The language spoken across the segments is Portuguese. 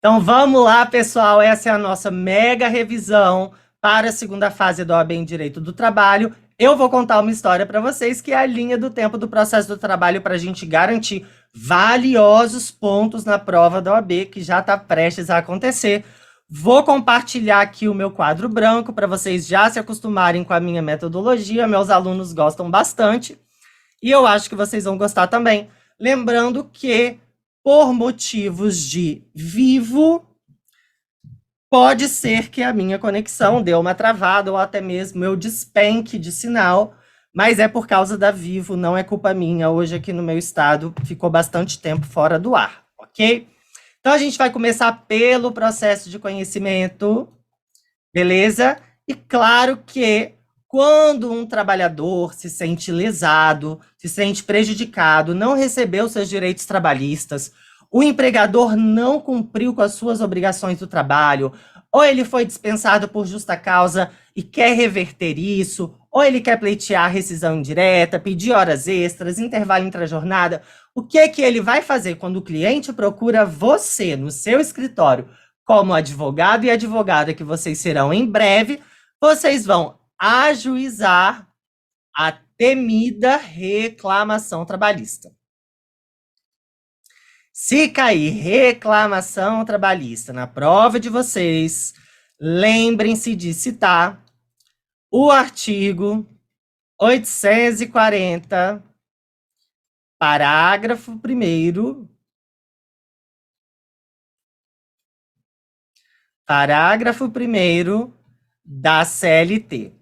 Então vamos lá, pessoal. Essa é a nossa mega revisão para a segunda fase da OAB em Direito do Trabalho. Eu vou contar uma história para vocês, que é a linha do tempo do processo do trabalho para a gente garantir valiosos pontos na prova da OAB, que já está prestes a acontecer. Vou compartilhar aqui o meu quadro branco para vocês já se acostumarem com a minha metodologia. Meus alunos gostam bastante e eu acho que vocês vão gostar também. Lembrando que, por motivos de vivo, pode ser que a minha conexão deu uma travada ou até mesmo eu despenque de sinal, mas é por causa da Vivo, não é culpa minha. Hoje aqui no meu estado ficou bastante tempo fora do ar, ok? Então a gente vai começar pelo processo de conhecimento, beleza? E claro que quando um trabalhador se sente lesado, se sente prejudicado, não recebeu seus direitos trabalhistas, o empregador não cumpriu com as suas obrigações do trabalho, ou ele foi dispensado por justa causa e quer reverter isso, ou ele quer pleitear rescisão indireta, pedir horas extras, intervalo intra-jornada, o que é que ele vai fazer quando o cliente procura você no seu escritório como advogado e advogada que vocês serão em breve? Vocês vão ajuizar a temida reclamação trabalhista. Se cair reclamação trabalhista na prova de vocês, lembrem-se de citar o artigo 840, parágrafo 1º, da CLT.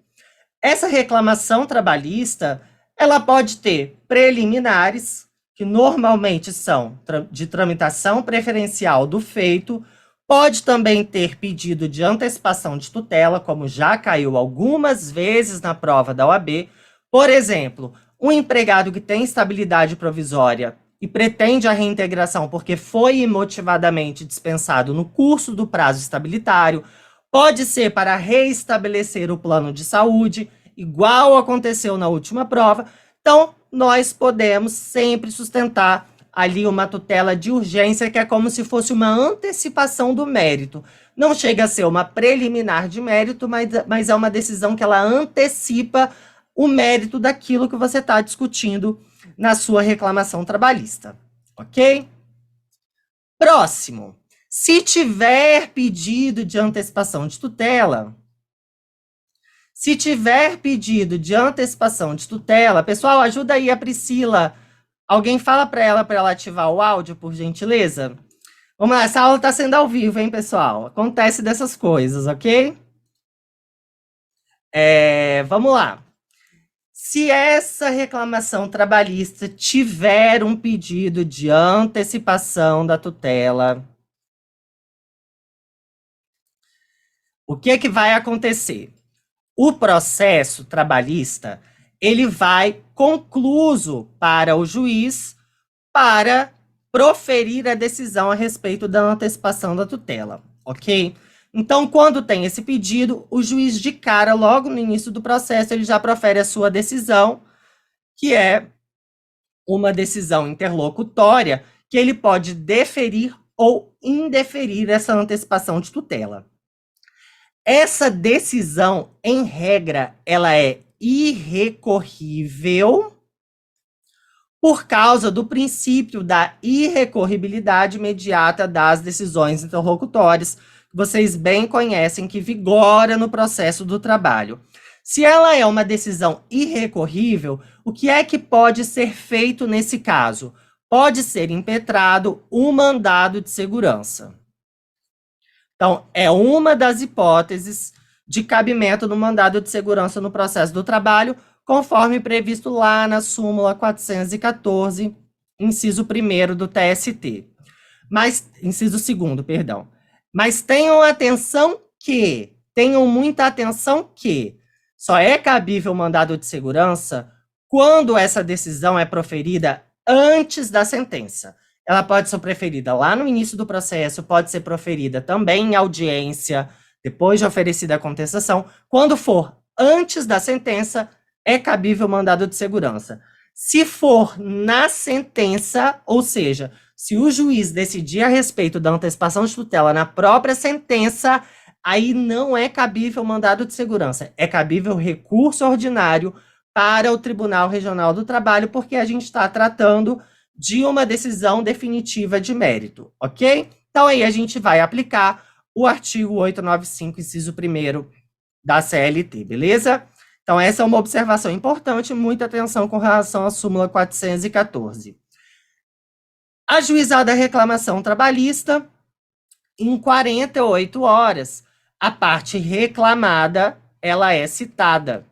Essa reclamação trabalhista, ela pode ter preliminares, que normalmente são de tramitação preferencial do feito, pode também ter pedido de antecipação de tutela, como já caiu algumas vezes na prova da OAB. Por exemplo, um empregado que tem estabilidade provisória e pretende a reintegração porque foi imotivadamente dispensado no curso do prazo estabilitário, pode ser para reestabelecer o plano de saúde, igual aconteceu na última prova. Então, nós podemos sempre sustentar ali uma tutela de urgência, que é como se fosse uma antecipação do mérito. Não chega a ser uma preliminar de mérito, mas é uma decisão que ela antecipa o mérito daquilo que você está discutindo na sua reclamação trabalhista, ok? Próximo. Se tiver pedido de antecipação de tutela, pessoal, ajuda aí a Priscila. Alguém fala para ela ativar o áudio, por gentileza? Vamos lá, essa aula está sendo ao vivo, hein, pessoal? Acontece dessas coisas, ok? Vamos lá. Se essa reclamação trabalhista tiver um pedido de antecipação da tutela, o que é que vai acontecer? O processo trabalhista, ele vai concluso para o juiz para proferir a decisão a respeito da antecipação da tutela, ok? Então, quando tem esse pedido, o juiz de cara, logo no início do processo, ele já profere a sua decisão, que é uma decisão interlocutória, que ele pode deferir ou indeferir essa antecipação de tutela. Essa decisão, em regra, ela é irrecorrível por causa do princípio da irrecorribilidade imediata das decisões interlocutórias, que vocês bem conhecem, que vigora no processo do trabalho. Se ela é uma decisão irrecorrível, o que é que pode ser feito nesse caso? Pode ser impetrado um mandado de segurança. Então, é uma das hipóteses de cabimento do mandado de segurança no processo do trabalho, conforme previsto lá na súmula 414, inciso 1º do TST. Inciso 2º, perdão. Mas tenham muita atenção que só é cabível o mandado de segurança quando essa decisão é proferida antes da sentença. Ela pode ser proferida lá no início do processo, pode ser proferida também em audiência, depois de oferecida a contestação. Quando for antes da sentença, é cabível o mandado de segurança. Se for na sentença, ou seja, Se o juiz decidir a respeito da antecipação de tutela na própria sentença, aí não é cabível mandado de segurança, é cabível recurso ordinário para o Tribunal Regional do Trabalho, porque a gente está tratando de uma decisão definitiva de mérito, ok? Então aí a gente vai aplicar o artigo 895, inciso 1º da CLT, beleza? Então essa é uma observação importante, muita atenção com relação à súmula 414. Ajuizada a reclamação trabalhista, em 48 horas, a parte reclamada, ela é citada.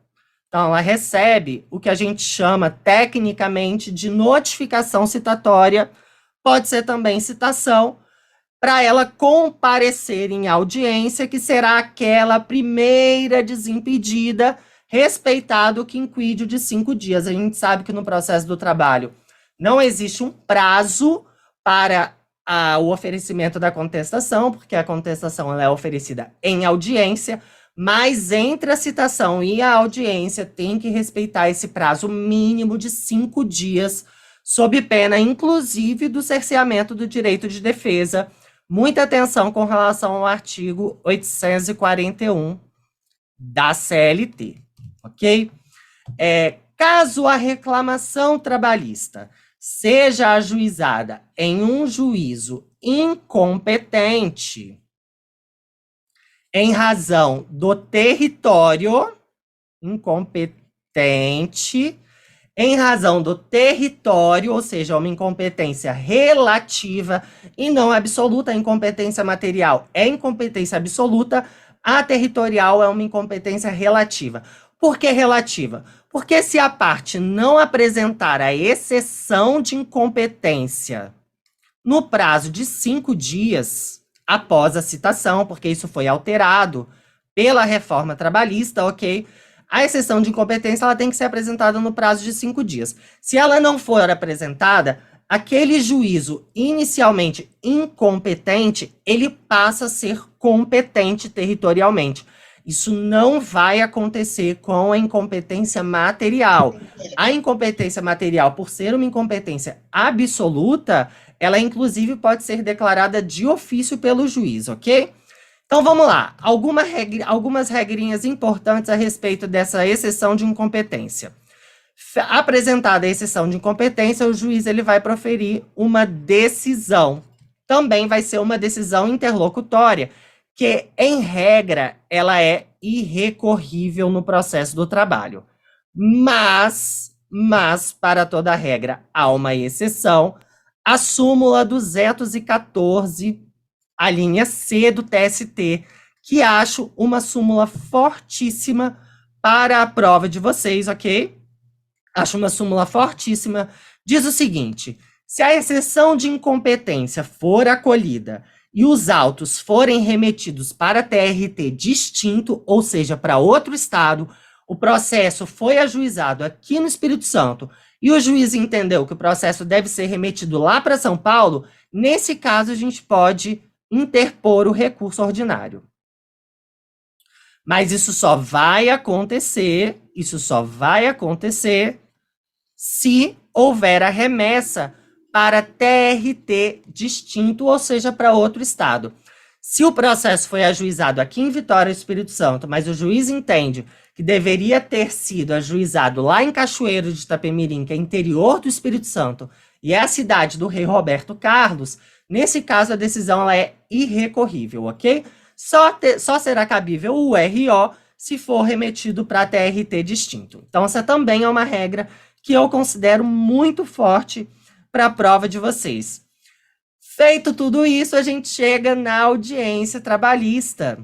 Então, ela recebe o que a gente chama tecnicamente de notificação citatória, pode ser também citação, para ela comparecer em audiência, que será aquela primeira desimpedida, respeitado o quinquídio de 5 dias. A gente sabe que no processo do trabalho não existe um prazo para o oferecimento da contestação, porque a contestação ela é oferecida em audiência, mas entre a citação e a audiência tem que respeitar esse prazo mínimo de 5 dias, sob pena, inclusive, do cerceamento do direito de defesa. Muita atenção com relação ao artigo 841 da CLT, ok? Caso a reclamação trabalhista seja ajuizada em um juízo incompetente, em razão do território, incompetente, em razão do território, ou seja, uma incompetência relativa e não absoluta. A incompetência material é incompetência absoluta, a territorial é uma incompetência relativa. Por que relativa? Porque se a parte não apresentar a exceção de incompetência no prazo de 5 dias após a citação, porque isso foi alterado pela reforma trabalhista, ok? A exceção de incompetência ela tem que ser apresentada no prazo de 5 dias. Se ela não for apresentada, aquele juízo inicialmente incompetente, ele passa a ser competente territorialmente. Isso não vai acontecer com a incompetência material. A incompetência material, por ser uma incompetência absoluta, ela inclusive pode ser declarada de ofício pelo juiz, ok? Então vamos lá, algumas regrinhas importantes a respeito dessa exceção de incompetência. Apresentada a exceção de incompetência, o juiz ele vai proferir uma decisão. Também vai ser uma decisão interlocutória, que, em regra, ela é irrecorrível no processo do trabalho. Mas, para toda regra, há uma exceção. A súmula 214, a linha C do TST, que acho uma súmula fortíssima para a prova de vocês, ok? Acho uma súmula fortíssima. Diz o seguinte: se a exceção de incompetência for acolhida e os autos forem remetidos para TRT distinto, ou seja, para outro estado, o processo foi ajuizado aqui no Espírito Santo e o juiz entendeu que o processo deve ser remetido lá para São Paulo, nesse caso a gente pode interpor o recurso ordinário. Mas isso só vai acontecer se houver a remessa para TRT distinto, ou seja, para outro estado. Se o processo foi ajuizado aqui em Vitória, Espírito Santo, mas o juiz entende que deveria ter sido ajuizado lá em Cachoeiro de Itapemirim, que é interior do Espírito Santo, e é a cidade do rei Roberto Carlos, nesse caso a decisão ela é irrecorrível, ok? Só será cabível o RO se for remetido para TRT distinto. Então essa também é uma regra que eu considero muito forte para a prova de vocês. Feito tudo isso, a gente chega na audiência trabalhista,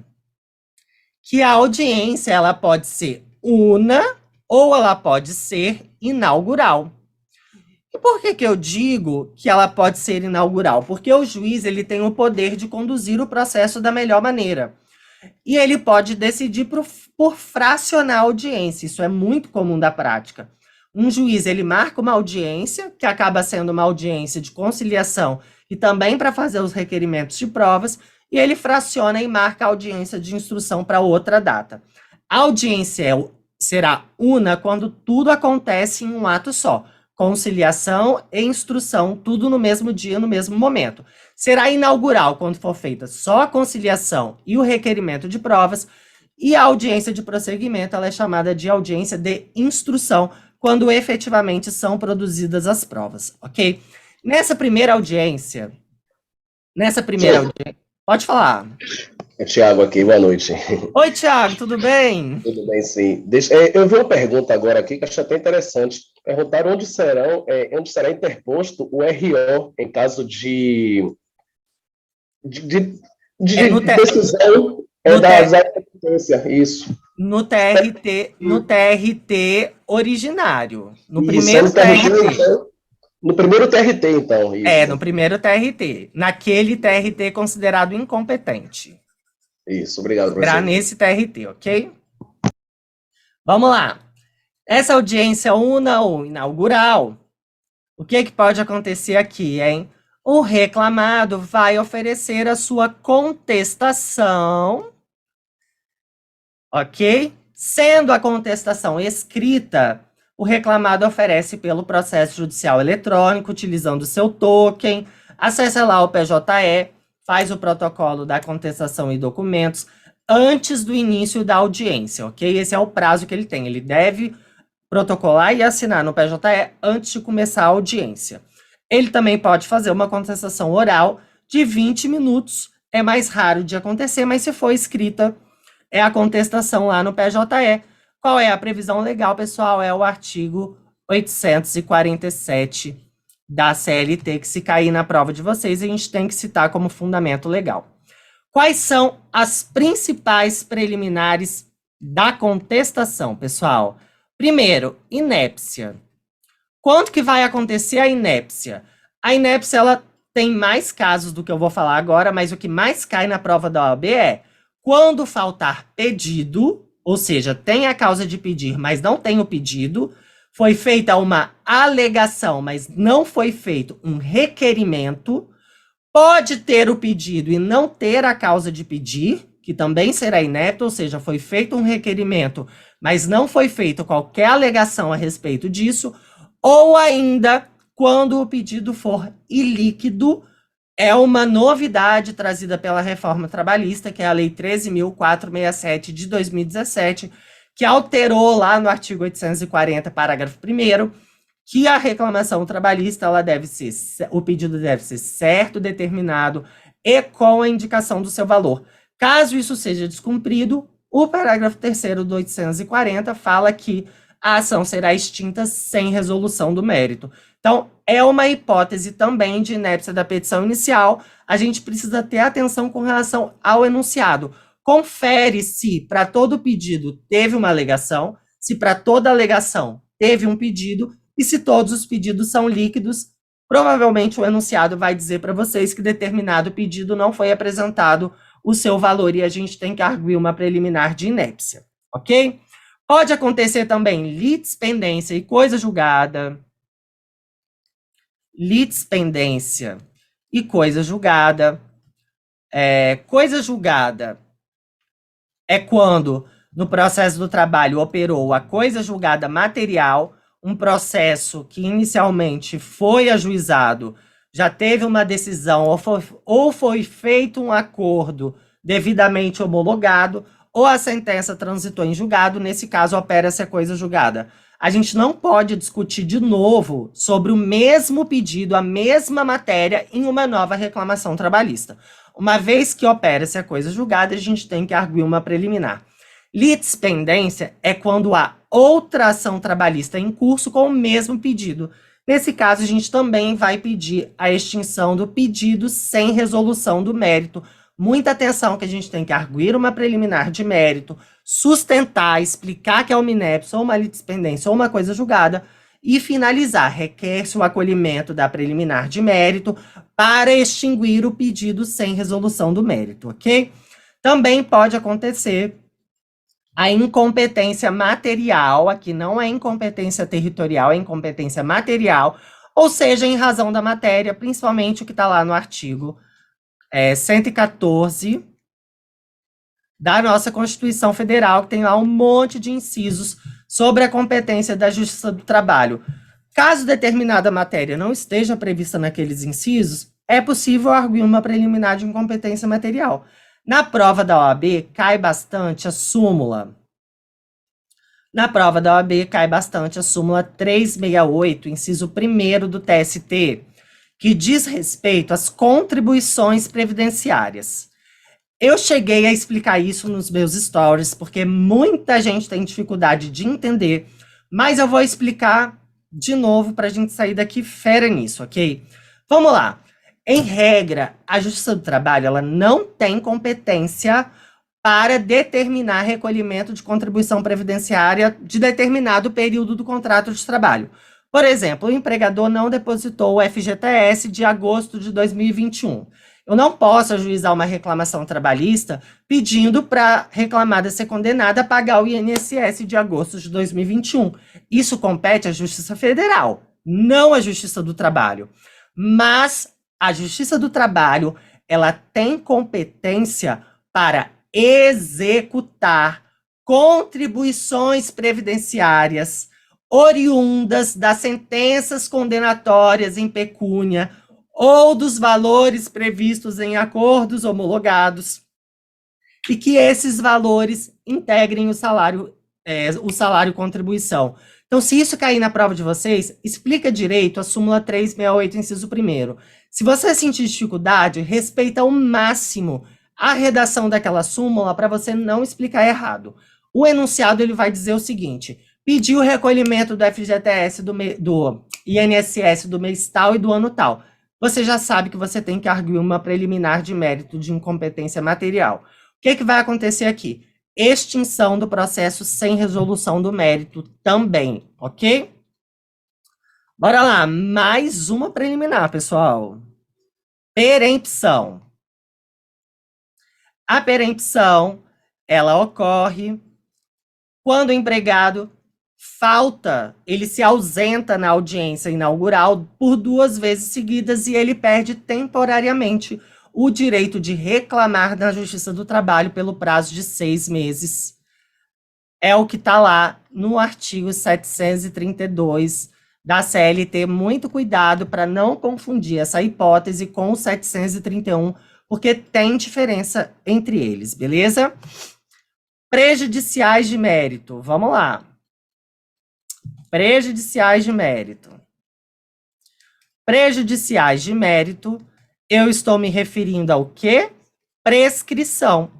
que a audiência ela pode ser una ou ela pode ser inaugural. E por que eu digo que ela pode ser inaugural? Porque o juiz ele tem o poder de conduzir o processo da melhor maneira. E ele pode decidir por fracionar a audiência. Isso é muito comum da prática. Um juiz ele marca uma audiência, que acaba sendo uma audiência de conciliação e também para fazer os requerimentos de provas, e ele fraciona e marca a audiência de instrução para outra data. A audiência será una quando tudo acontece em um ato só. conciliação e instrução, tudo no mesmo dia, no mesmo momento. Será inaugural quando for feita só a conciliação e o requerimento de provas, e a audiência de prosseguimento ela é chamada de audiência de instrução, quando efetivamente são produzidas as provas, ok? Nessa primeira audiência, pode falar. É Tiago aqui, boa noite. Oi, Thiago, tudo bem? Tudo bem, sim. Eu vi uma pergunta agora aqui que achei até interessante. Perguntaram onde será interposto o RO em caso de, É no, de decisão no, das áreas de competência. Isso. no TRT originário, no Isso, é primeiro no TRT, TRT. então. No primeiro TRT, então, É, isso. no primeiro TRT. Naquele TRT considerado incompetente. Isso, obrigado, Será professor. nesse TRT, ok? Vamos lá. Essa audiência una ou inaugural, o que pode acontecer aqui, hein? O reclamado vai oferecer a sua contestação, ok? Sendo a contestação escrita, o reclamado oferece pelo processo judicial eletrônico, utilizando o seu token, acessa lá o PJE, faz o protocolo da contestação e documentos antes do início da audiência, ok? Esse é o prazo que ele tem. Ele deve protocolar e assinar no PJE antes de começar a audiência. Ele também pode fazer uma contestação oral de 20 minutos, é mais raro de acontecer, mas se for escrita, é a contestação lá no PJE. Qual é a previsão legal, pessoal? É o artigo 847 da CLT, que se cair na prova de vocês, a gente tem que citar como fundamento legal. Quais são as principais preliminares da contestação, pessoal? Primeiro, inépcia. Quanto que vai acontecer a inépcia? A inépcia, ela tem mais casos do que eu vou falar agora, mas o que mais cai na prova da OAB é quando faltar pedido, ou seja, tem a causa de pedir, mas não tem o pedido, foi feita uma alegação, mas não foi feito um requerimento, pode ter o pedido e não ter a causa de pedir, que também será inepto, ou seja, foi feito um requerimento, mas não foi feita qualquer alegação a respeito disso, ou ainda, quando o pedido for ilíquido, é uma novidade trazida pela reforma trabalhista, que é a Lei 13.467 de 2017, que alterou lá no artigo 840, parágrafo 1º, que a reclamação trabalhista, o pedido deve ser certo, determinado e com a indicação do seu valor. Caso isso seja descumprido, o parágrafo 3º do 840 fala que a ação será extinta sem resolução do mérito. Então, é uma hipótese também de inépcia da petição inicial. A gente precisa ter atenção com relação ao enunciado. Confere se para todo pedido teve uma alegação, se para toda alegação teve um pedido, e se todos os pedidos são líquidos, provavelmente o enunciado vai dizer para vocês que determinado pedido não foi apresentado o seu valor e a gente tem que arguir uma preliminar de inépcia, ok? Pode acontecer também litispendência e coisa julgada. Litispendência e coisa julgada. Coisa julgada é quando, no processo do trabalho, operou a coisa julgada material, um processo que inicialmente foi ajuizado, já teve uma decisão ou foi feito um acordo devidamente homologado, ou a sentença transitou em julgado, nesse caso opera-se a coisa julgada. A gente não pode discutir de novo sobre o mesmo pedido, a mesma matéria, em uma nova reclamação trabalhista. Uma vez que opera-se a coisa julgada, a gente tem que arguir uma preliminar. Litispendência é quando há outra ação trabalhista em curso com o mesmo pedido. Nesse caso, a gente também vai pedir a extinção do pedido sem resolução do mérito. Muita atenção que a gente tem que arguir uma preliminar de mérito, sustentar, explicar que é uma inépcia ou uma litispendência ou uma coisa julgada e finalizar. Requer-se o acolhimento da preliminar de mérito para extinguir o pedido sem resolução do mérito, ok? Também pode acontecer a incompetência material, aqui não é incompetência territorial, é incompetência material, ou seja, em razão da matéria, principalmente o que está lá no artigo 114 da nossa Constituição Federal, que tem lá um monte de incisos sobre a competência da Justiça do Trabalho. Caso determinada matéria não esteja prevista naqueles incisos, é possível arguir uma preliminar de incompetência material. Na prova da OAB, cai bastante a súmula. Na prova da OAB, cai bastante a súmula 368, inciso 1º do TST, que diz respeito às contribuições previdenciárias. Eu cheguei a explicar isso nos meus stories, porque muita gente tem dificuldade de entender, mas eu vou explicar de novo para a gente sair daqui fera nisso, ok? Vamos lá. Em regra, a Justiça do Trabalho ela não tem competência para determinar recolhimento de contribuição previdenciária de determinado período do contrato de trabalho. Por exemplo, o empregador não depositou o FGTS de agosto de 2021. Eu não posso ajuizar uma reclamação trabalhista pedindo para a reclamada ser condenada a pagar o INSS de agosto de 2021. Isso compete à Justiça Federal, não à Justiça do Trabalho. Mas a Justiça do Trabalho, ela tem competência para executar contribuições previdenciárias oriundas das sentenças condenatórias em pecúnia ou dos valores previstos em acordos homologados, e que esses valores integrem o salário contribuição. Então, se isso cair na prova de vocês, explica direito a súmula 368, inciso 1º. Se você sentir dificuldade, respeita ao máximo a redação daquela súmula para você não explicar errado. O enunciado ele vai dizer o seguinte: pedir o recolhimento do FGTS do INSS do mês tal e do ano tal. Você já sabe que você tem que arguir uma preliminar de mérito de incompetência material. O que vai acontecer aqui? Extinção do processo sem resolução do mérito também, ok? Bora lá, mais uma preliminar, pessoal. Perempção. A perempção, ela ocorre quando o empregado falta, ele se ausenta na audiência inaugural por 2 vezes seguidas e ele perde temporariamente o direito de reclamar na Justiça do Trabalho pelo prazo de 6 meses. É o que está lá no artigo 732 da CLT. Muito cuidado para não confundir essa hipótese com o 731, porque tem diferença entre eles, beleza? Prejudiciais de mérito. Vamos lá. Prejudiciais de mérito. Prejudiciais de mérito, eu estou me referindo ao quê? Prescrição.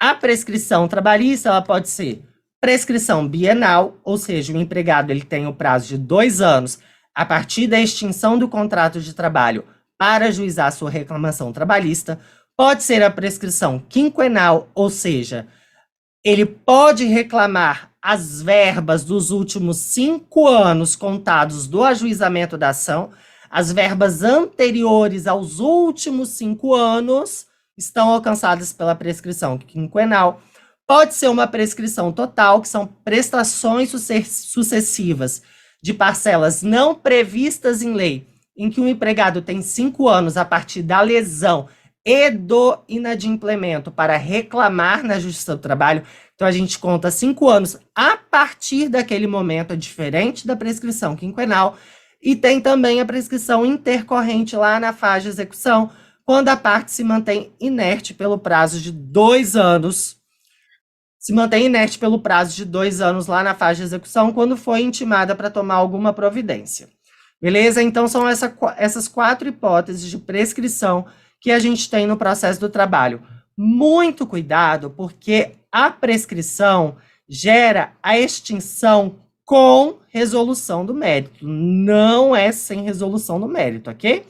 A prescrição trabalhista, ela pode ser prescrição bienal, ou seja, o empregado ele tem o prazo de 2 anos a partir da extinção do contrato de trabalho para ajuizar sua reclamação trabalhista. Pode ser a prescrição quinquenal, ou seja, ele pode reclamar as verbas dos últimos 5 anos contados do ajuizamento da ação. As verbas anteriores aos últimos 5 anos estão alcançadas pela prescrição quinquenal. Pode ser uma prescrição total, que são prestações sucessivas de parcelas não previstas em lei, em que o empregado tem 5 anos a partir da lesão e do inadimplemento para reclamar na Justiça do Trabalho. Então, a gente conta 5 anos a partir daquele momento, é diferente da prescrição quinquenal. E tem também a prescrição intercorrente lá na fase de execução, quando a parte se mantém inerte pelo prazo de 2 anos. Se mantém inerte pelo prazo de 2 anos lá na fase de execução, quando foi intimada para tomar alguma providência. Beleza? Então, são essas 4 hipóteses de prescrição que a gente tem no processo do trabalho. Muito cuidado, porque a prescrição gera a extinção com resolução do mérito, não é sem resolução do mérito, ok?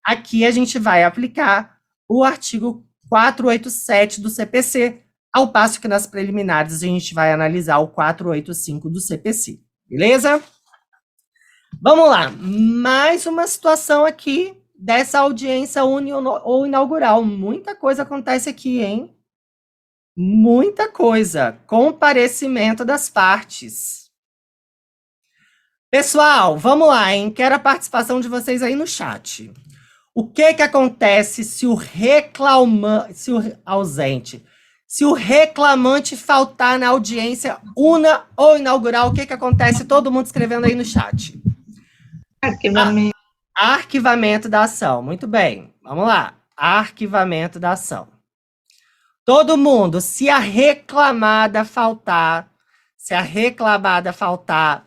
Aqui a gente vai aplicar o artigo 487 do CPC, ao passo que nas preliminares a gente vai analisar o 485 do CPC, beleza? Vamos lá, mais uma situação aqui dessa audiência ou inaugural. Muita coisa acontece aqui, hein? Muita coisa. Comparecimento das partes. Pessoal, vamos lá, hein? Quero a participação de vocês aí no chat. O que acontece se o reclamante faltar na audiência una ou inaugural? O que acontece? Todo mundo escrevendo aí no chat. Arquivamento. Arquivamento da ação. Muito bem. Vamos lá. Arquivamento da ação. Todo mundo, se a reclamada faltar,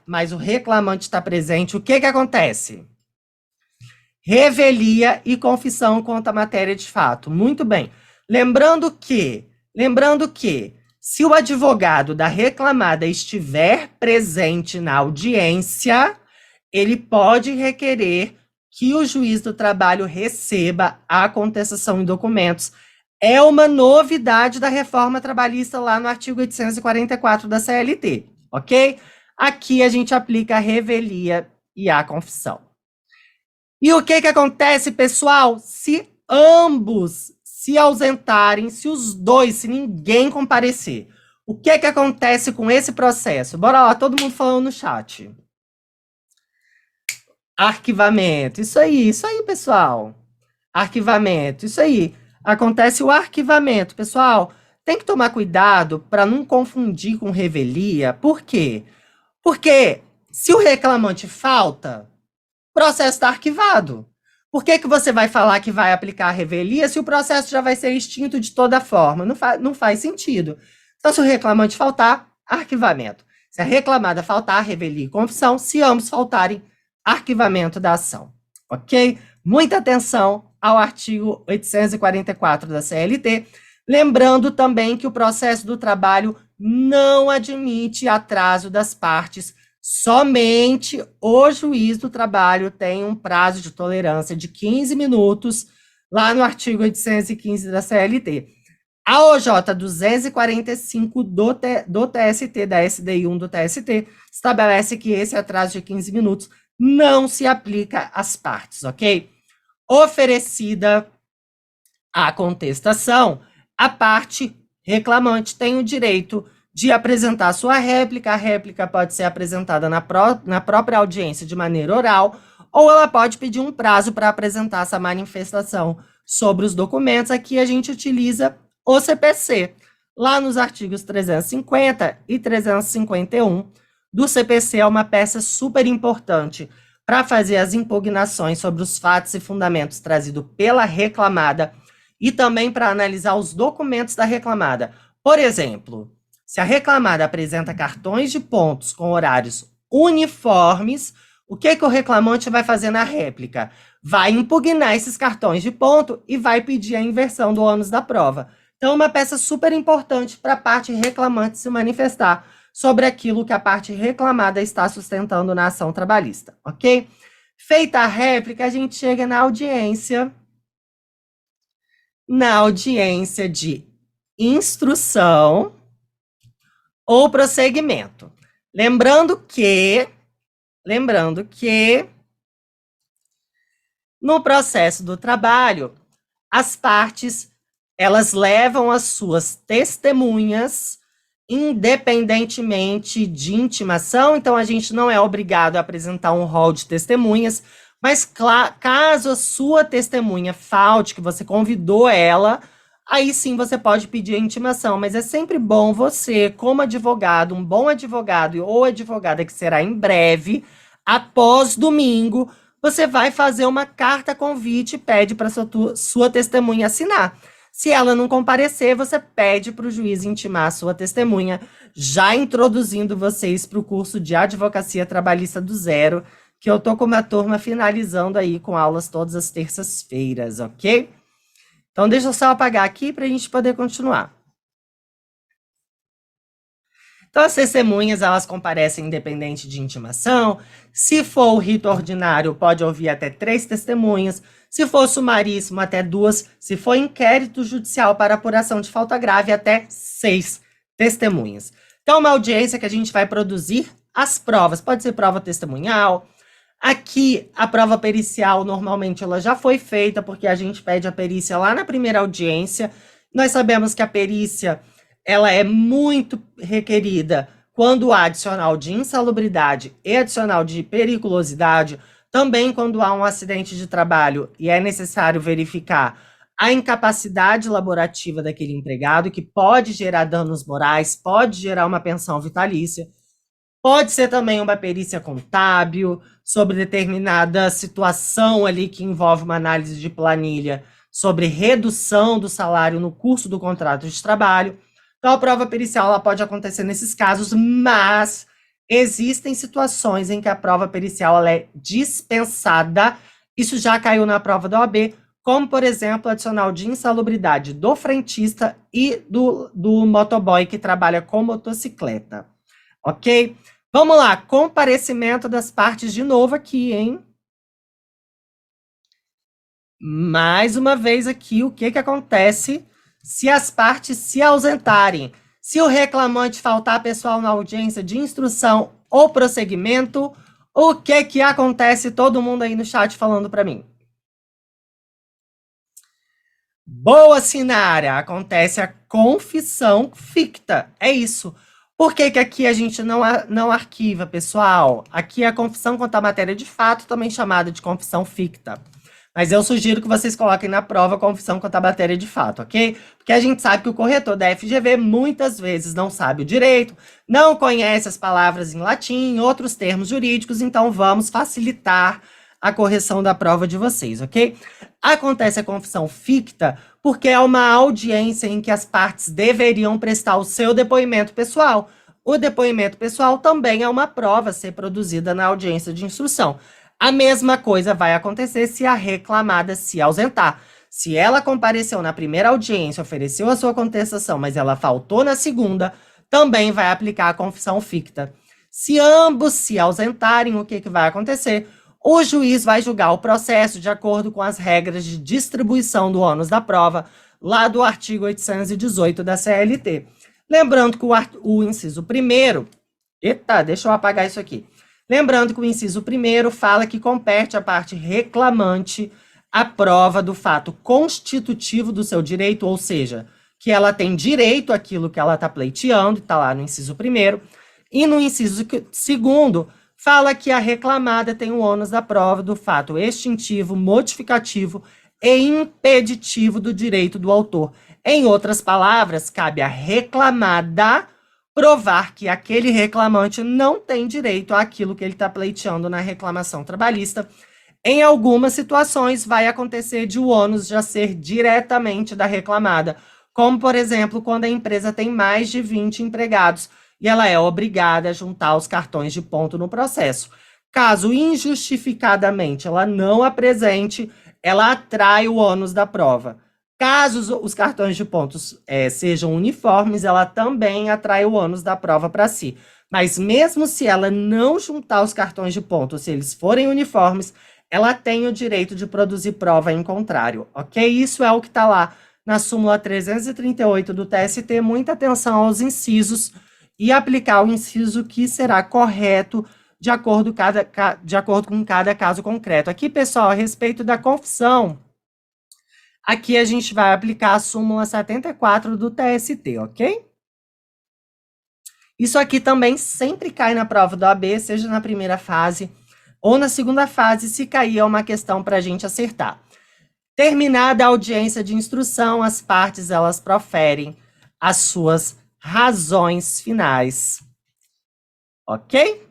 mas o reclamante está presente, o que acontece? Revelia e confissão quanto à matéria de fato. Muito bem. Lembrando que, se o advogado da reclamada estiver presente na audiência, ele pode requerer que o juiz do trabalho receba a contestação em documentos. É uma novidade da reforma trabalhista lá no artigo 844 da CLT, ok? Aqui a gente aplica a revelia e a confissão. E o que acontece, pessoal? Se ambos se ausentarem, se os dois, se ninguém comparecer, o que acontece com esse processo? Bora lá, todo mundo falando no chat. Arquivamento, isso aí, pessoal. Arquivamento, isso aí. Acontece o arquivamento, pessoal. Tem que tomar cuidado para não confundir com revelia. Por quê? Porque se o reclamante falta, o processo está arquivado. Por que você vai falar que vai aplicar a revelia se o processo já vai ser extinto de toda forma? Não faz sentido. Então, se o reclamante faltar, arquivamento. Se a reclamada faltar, revelia e confissão. Se ambos faltarem, arquivamento da ação. Ok? Muita atenção ao artigo 844 da CLT. Lembrando também que o processo do trabalho não admite atraso das partes. Somente o juiz do trabalho tem um prazo de tolerância de 15 minutos, lá no artigo 815 da CLT. A OJ 245 do TST, da SDI1 do TST, estabelece que esse atraso de 15 minutos não se aplica às partes, ok? Oferecida a contestação, a parte reclamante tem o direito de apresentar sua réplica. A réplica pode ser apresentada na própria audiência de maneira oral, ou ela pode pedir um prazo para apresentar essa manifestação sobre os documentos. Aqui a gente utiliza o CPC. Lá nos artigos 350 e 351 do CPC é uma peça super importante para fazer as impugnações sobre os fatos e fundamentos trazidos pela reclamada e também para analisar os documentos da reclamada. Por exemplo, se a reclamada apresenta cartões de pontos com horários uniformes, o que o reclamante vai fazer na réplica? Vai impugnar esses cartões de ponto e vai pedir a inversão do ônus da prova. Então, uma peça super importante para a parte reclamante se manifestar sobre aquilo que a parte reclamada está sustentando na ação trabalhista, ok? Feita a réplica, a gente chega na audiência de instrução ou prosseguimento. Lembrando que no processo do trabalho, as partes, elas levam as suas testemunhas independentemente de intimação. Então, a gente não é obrigado a apresentar um rol de testemunhas, mas caso a sua testemunha falte, que você convidou ela, aí sim você pode pedir a intimação. Mas é sempre bom você, como advogado, um bom advogado ou advogada que será em breve, após domingo, você vai fazer uma carta convite e pede para sua testemunha assinar. Se ela não comparecer, você pede para o juiz intimar a sua testemunha, já introduzindo vocês para o curso de Advocacia Trabalhista do Zero, que eu tô com uma turma finalizando aí com aulas todas as terças-feiras, ok? Então, deixa eu só apagar aqui para a gente poder continuar. Então, as testemunhas, elas comparecem independente de intimação. Se for o rito ordinário, pode ouvir até 3 testemunhas. Se for sumaríssimo, até 2. Se for inquérito judicial para apuração de falta grave, até 6 testemunhas. Então, uma audiência que a gente vai produzir as provas. Pode ser prova testemunhal. Aqui, a prova pericial, normalmente, ela já foi feita, porque a gente pede a perícia lá na primeira audiência. Nós sabemos que a perícia, ela é muito requerida quando há adicional de insalubridade e adicional de periculosidade, também quando há um acidente de trabalho e é necessário verificar a incapacidade laborativa daquele empregado, que pode gerar danos morais, pode gerar uma pensão vitalícia. Pode ser também uma perícia contábil sobre determinada situação ali que envolve uma análise de planilha sobre redução do salário no curso do contrato de trabalho. Então, a prova pericial ela pode acontecer nesses casos, mas existem situações em que a prova pericial ela é dispensada. Isso já caiu na prova da OAB, como, por exemplo, adicional de insalubridade do frentista e do motoboy que trabalha com motocicleta. Ok? Vamos lá, comparecimento das partes de novo aqui, hein? Mais uma vez aqui, o que acontece se as partes se ausentarem? Se o reclamante faltar pessoal na audiência de instrução ou prosseguimento, o que acontece? Todo mundo aí no chat falando para mim. Boa, Sinara! Acontece a confissão ficta. É isso. Por que aqui a gente não arquiva, pessoal? Aqui é a confissão quanto à matéria de fato, também chamada de confissão ficta. Mas eu sugiro que vocês coloquem na prova a confissão quanto à matéria de fato, ok? Porque a gente sabe que o corretor da FGV muitas vezes não sabe o direito, não conhece as palavras em latim, outros termos jurídicos, então vamos facilitar a correção da prova de vocês, ok? Acontece a confissão ficta porque é uma audiência em que as partes deveriam prestar o seu depoimento pessoal. O depoimento pessoal também é uma prova a ser produzida na audiência de instrução. A mesma coisa vai acontecer se a reclamada se ausentar. Se ela compareceu na primeira audiência, ofereceu a sua contestação, mas ela faltou na segunda, também vai aplicar a confissão ficta. Se ambos se ausentarem, o que vai acontecer? O juiz vai julgar o processo de acordo com as regras de distribuição do ônus da prova, lá do artigo 818 da CLT. Lembrando que o inciso 1º... Eita, deixa eu apagar isso aqui. Lembrando que o inciso 1º fala que compete à parte reclamante a prova do fato constitutivo do seu direito, ou seja, que ela tem direito àquilo que ela está pleiteando, está lá no inciso 1º, e no inciso 2º, fala que a reclamada tem o ônus da prova do fato extintivo, modificativo e impeditivo do direito do autor. Em outras palavras, cabe à reclamada provar que aquele reclamante não tem direito àquilo que ele está pleiteando na reclamação trabalhista. Em algumas situações, vai acontecer de o ônus já ser diretamente da reclamada, como, por exemplo, quando a empresa tem mais de 20 empregados, e ela é obrigada a juntar os cartões de ponto no processo. Caso injustificadamente ela não apresente, ela atrai o ônus da prova. Caso os cartões de pontos sejam uniformes, ela também atrai o ônus da prova para si. Mas mesmo se ela não juntar os cartões de pontos, se eles forem uniformes, ela tem o direito de produzir prova em contrário, ok? Isso é o que está lá na súmula 338 do TST. Muita atenção aos incisos e aplicar o inciso que será correto de acordo com cada caso concreto. Aqui, pessoal, a respeito da confissão, aqui a gente vai aplicar a súmula 74 do TST, ok? Isso aqui também sempre cai na prova da OAB, seja na primeira fase ou na segunda fase, se cair é uma questão para a gente acertar. Terminada a audiência de instrução, as partes elas proferem as suas razões finais, ok?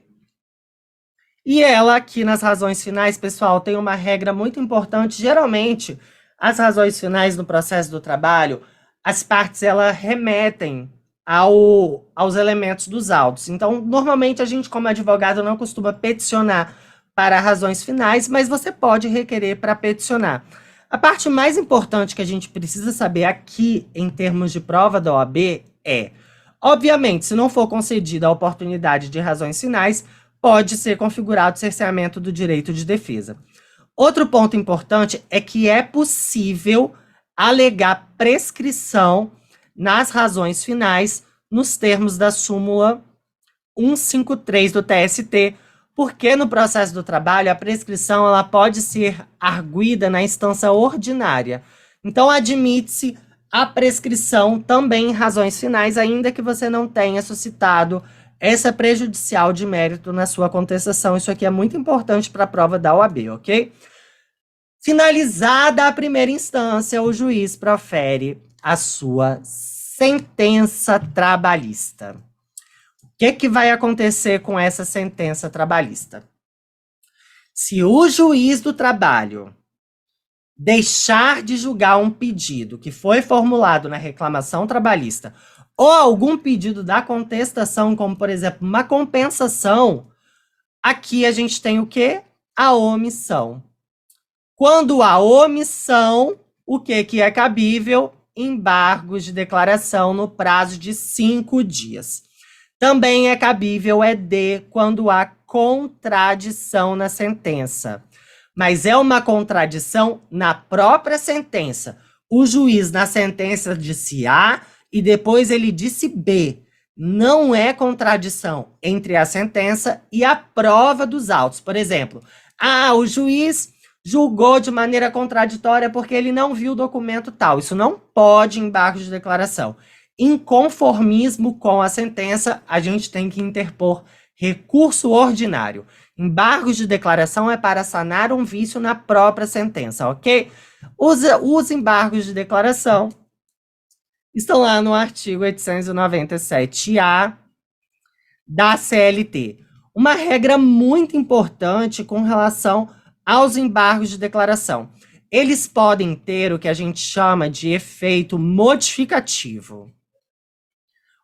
E ela aqui nas razões finais, pessoal, tem uma regra muito importante. Geralmente, as razões finais no processo do trabalho, as partes elas remetem aos elementos dos autos. Então, normalmente a gente, como advogado, não costuma peticionar para razões finais, mas você pode requerer para peticionar. A parte mais importante que a gente precisa saber aqui, em termos de prova da OAB, é, obviamente, se não for concedida a oportunidade de razões finais, pode ser configurado o cerceamento do direito de defesa. Outro ponto importante é que é possível alegar prescrição nas razões finais nos termos da súmula 153 do TST, porque no processo do trabalho a prescrição ela pode ser arguida na instância ordinária. Então, admite-se a prescrição também em razões finais, ainda que você não tenha suscitado essa prejudicial de mérito na sua contestação. Isso aqui é muito importante para a prova da OAB, ok? Finalizada a primeira instância, o juiz profere a sua sentença trabalhista. que vai acontecer com essa sentença trabalhista? Se o juiz do trabalho deixar de julgar um pedido que foi formulado na reclamação trabalhista ou algum pedido da contestação, como, por exemplo, uma compensação, aqui a gente tem o quê? A omissão. Quando há omissão, o que é cabível? Embargos de declaração no prazo de 5 dias. Também é cabível ED quando há contradição na sentença. Mas é uma contradição na própria sentença. O juiz, na sentença, disse A e depois ele disse B. Não é contradição entre a sentença e a prova dos autos. Por exemplo, o juiz julgou de maneira contraditória porque ele não viu o documento tal. Isso não pode embargo de declaração. Inconformismo com a sentença, a gente tem que interpor recurso ordinário. Embargos de declaração é para sanar um vício na própria sentença, ok? Os embargos de declaração estão lá no artigo 897-A da CLT. Uma regra muito importante com relação aos embargos de declaração. Eles podem ter o que a gente chama de efeito modificativo.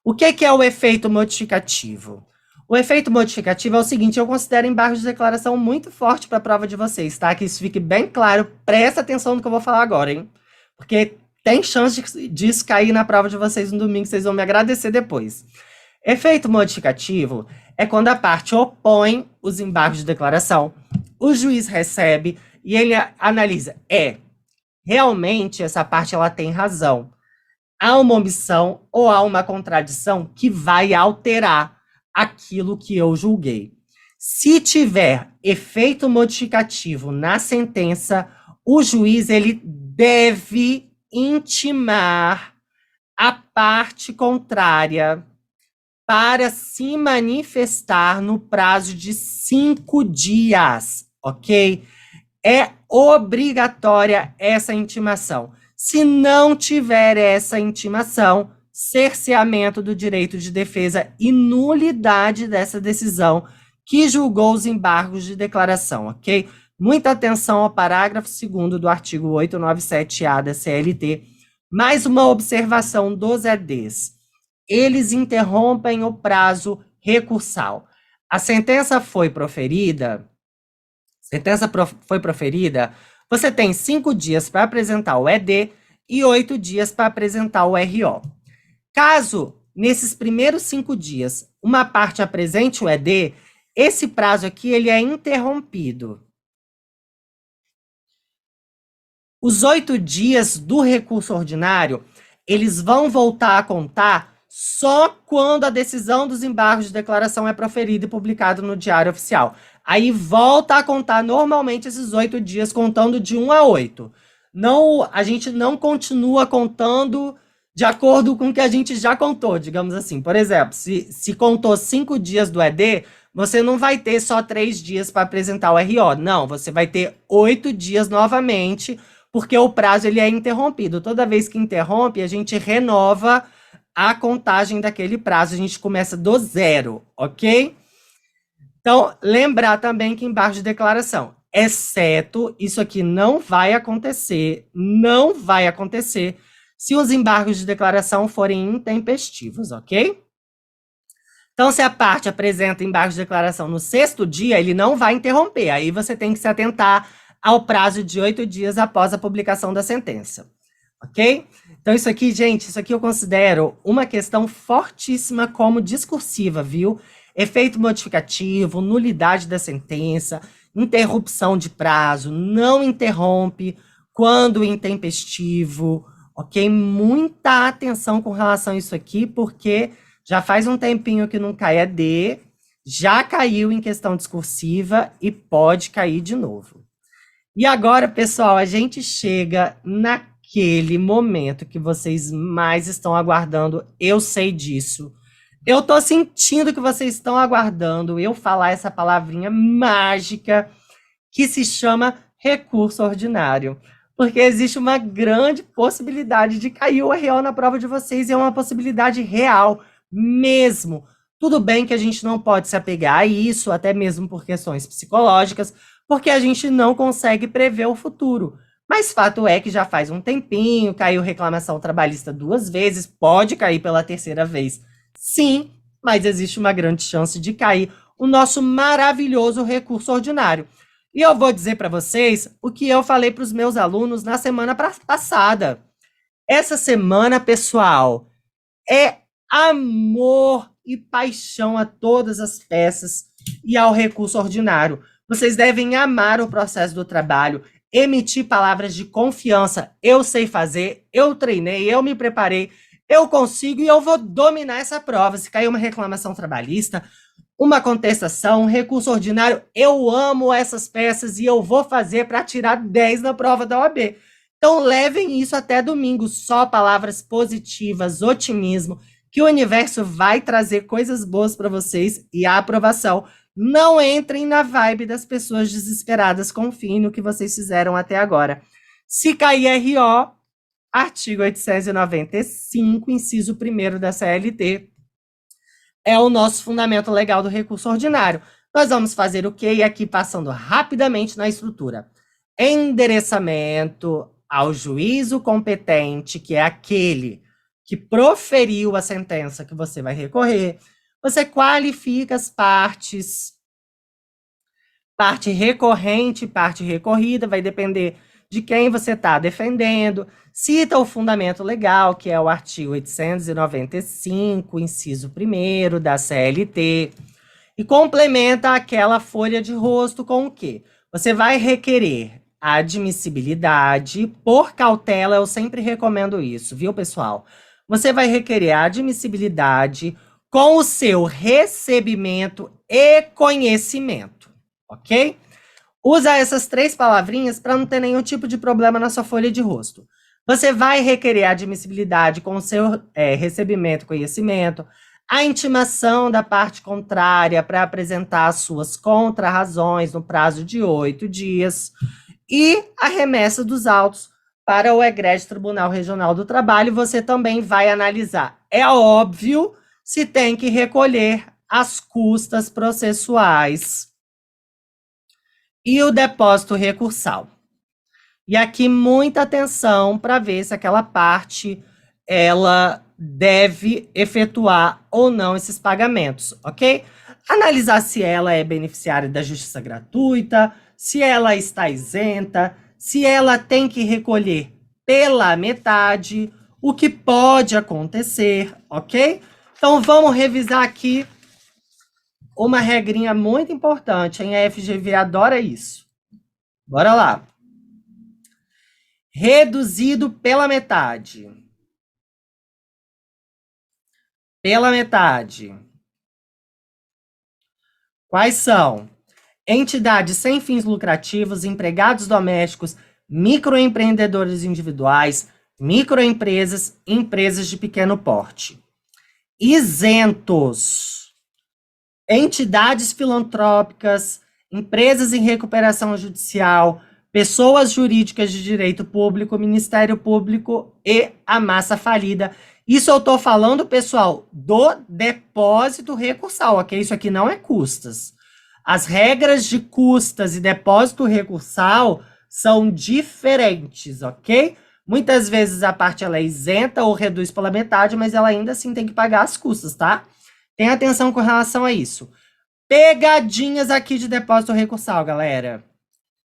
O que é o efeito modificativo? O efeito modificativo é o seguinte, eu considero embargo de declaração muito forte para a prova de vocês, tá? Que isso fique bem claro, presta atenção no que eu vou falar agora, hein? Porque tem chance disso cair na prova de vocês no domingo, vocês vão me agradecer depois. Efeito modificativo é quando a parte opõe os embargos de declaração, o juiz recebe e ele analisa, realmente essa parte ela tem razão. Há uma omissão ou há uma contradição que vai alterar aquilo que eu julguei. Se tiver efeito modificativo na sentença, o juiz ele deve intimar a parte contrária para se manifestar no prazo de 5 dias, ok? É obrigatória essa intimação. Se não tiver essa intimação, cerceamento do direito de defesa e nulidade dessa decisão que julgou os embargos de declaração, ok? Muita atenção ao parágrafo 2º do artigo 897-A da CLT. Mais uma observação dos EDs. Eles interrompem o prazo recursal. A sentença foi proferida, você tem 5 dias para apresentar o ED e 8 dias para apresentar o RO. Caso, nesses primeiros 5 dias, uma parte apresente o ED, esse prazo aqui ele é interrompido. Os 8 dias do recurso ordinário, eles vão voltar a contar só quando a decisão dos embargos de declaração é proferida e publicada no Diário Oficial. Aí volta a contar normalmente esses 8 dias, contando de 1 a 8. Não, a gente não continua contando de acordo com o que a gente já contou, digamos assim. Por exemplo, se contou 5 dias do ED, você não vai ter só 3 dias para apresentar o RO. Não, você vai ter 8 dias novamente, porque o prazo ele é interrompido. Toda vez que interrompe, a gente renova a contagem daquele prazo. A gente começa do zero, ok? Então, lembrar também que embargo de declaração, exceto, isso aqui não vai acontecer se os embargos de declaração forem intempestivos, ok? Então, se a parte apresenta embargo de declaração no 6º dia, ele não vai interromper. Aí você tem que se atentar ao prazo de 8 dias após a publicação da sentença, ok? Então, isso aqui, gente, isso aqui eu considero uma questão fortíssima como discursiva, viu? Efeito modificativo, nulidade da sentença, interrupção de prazo, não interrompe quando intempestivo, ok? Muita atenção com relação a isso aqui, porque já faz um tempinho que não cai ED, já caiu em questão discursiva e pode cair de novo. E agora, pessoal, a gente chega naquele momento que vocês mais estão aguardando, eu sei disso. Eu tô sentindo que vocês estão aguardando eu falar essa palavrinha mágica que se chama recurso ordinário. Porque existe uma grande possibilidade de cair o RO na prova de vocês e é uma possibilidade real mesmo. Tudo bem que a gente não pode se apegar a isso, até mesmo por questões psicológicas, porque a gente não consegue prever o futuro. Mas fato é que já faz um tempinho, caiu reclamação trabalhista 2 vezes, pode cair pela terceira vez. Sim, mas existe uma grande chance de cair o nosso maravilhoso recurso ordinário. E eu vou dizer para vocês o que eu falei para os meus alunos na semana passada. Essa semana, pessoal, é amor e paixão a todas as peças e ao recurso ordinário. Vocês devem amar o processo do trabalho, emitir palavras de confiança. Eu sei fazer, eu treinei, eu me preparei, eu consigo e eu vou dominar essa prova. Se cair uma reclamação trabalhista, uma contestação, um recurso ordinário, eu amo essas peças e eu vou fazer para tirar 10 na prova da OAB. Então levem isso até domingo, só palavras positivas, otimismo, que o universo vai trazer coisas boas para vocês e a aprovação. Não entrem na vibe das pessoas desesperadas, confiem no que vocês fizeram até agora. Se cair RO, artigo 895, inciso 1º da CLT, é o nosso fundamento legal do recurso ordinário. Nós vamos fazer o quê? E aqui passando rapidamente na estrutura. Endereçamento ao juízo competente, que é aquele que proferiu a sentença que você vai recorrer. Você qualifica as partes, parte recorrente, parte recorrida, vai depender de quem você está defendendo. Cita o fundamento legal, que é o artigo 895, inciso 1º da CLT, e complementa aquela folha de rosto com o quê? Você vai requerer a admissibilidade, por cautela, eu sempre recomendo isso, viu, pessoal? Você vai requerer a admissibilidade com o seu recebimento e conhecimento, ok? Usa essas 3 palavrinhas para não ter nenhum tipo de problema na sua folha de rosto. Você vai requerer a admissibilidade com o seu recebimento e conhecimento, a intimação da parte contrária para apresentar as suas contrarrazões no prazo de 8 dias e a remessa dos autos para o egrégio Tribunal Regional do Trabalho. Você também vai analisar, é óbvio, se tem que recolher as custas processuais e o depósito recursal. E aqui muita atenção para ver se aquela parte ela deve efetuar ou não esses pagamentos, ok? Analisar se ela é beneficiária da justiça gratuita, se ela está isenta, se ela tem que recolher pela metade, o que pode acontecer, ok? Então vamos revisar aqui uma regrinha muito importante, hein? A FGV adora isso. Bora lá. Reduzido pela metade. Pela metade. Quais são? Entidades sem fins lucrativos, empregados domésticos, microempreendedores individuais, microempresas, empresas de pequeno porte. Isentos. Entidades filantrópicas, empresas em recuperação judicial, pessoas jurídicas de direito público, Ministério Público e a massa falida. Isso eu estou falando, pessoal, do depósito recursal, ok? Isso aqui não é custas. As regras de custas e depósito recursal são diferentes, ok? Muitas vezes a parte ela é isenta ou reduz pela metade, mas ela ainda assim tem que pagar as custas, tá? Tenha atenção com relação a isso. Pegadinhas aqui de depósito recursal, galera.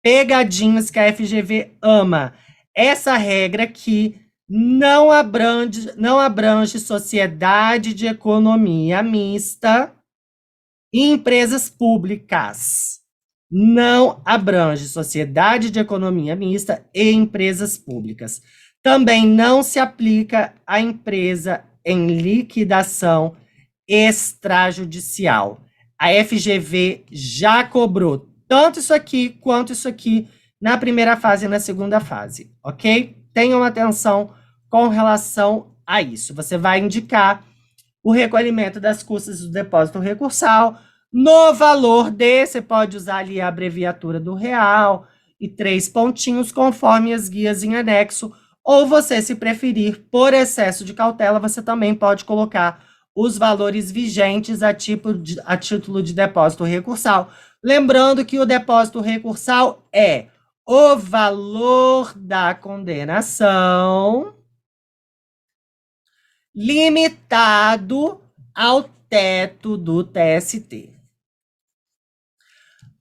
Pegadinhas que a FGV ama. Essa regra aqui não abrange sociedade de economia mista e empresas públicas. Não abrange sociedade de economia mista e empresas públicas. Também não se aplica à empresa em liquidação extrajudicial. A FGV já cobrou tanto isso aqui quanto isso aqui na primeira fase e na segunda fase, ok? Tenham atenção com relação a isso. Você vai indicar o recolhimento das custas do depósito recursal. No valor D, você pode usar ali a abreviatura do real e 3 pontinhos, conforme as guias em anexo. Ou você, se preferir, por excesso de cautela, você também pode colocar os valores vigentes a título de depósito recursal. Lembrando que o depósito recursal é o valor da condenação limitado ao teto do TST.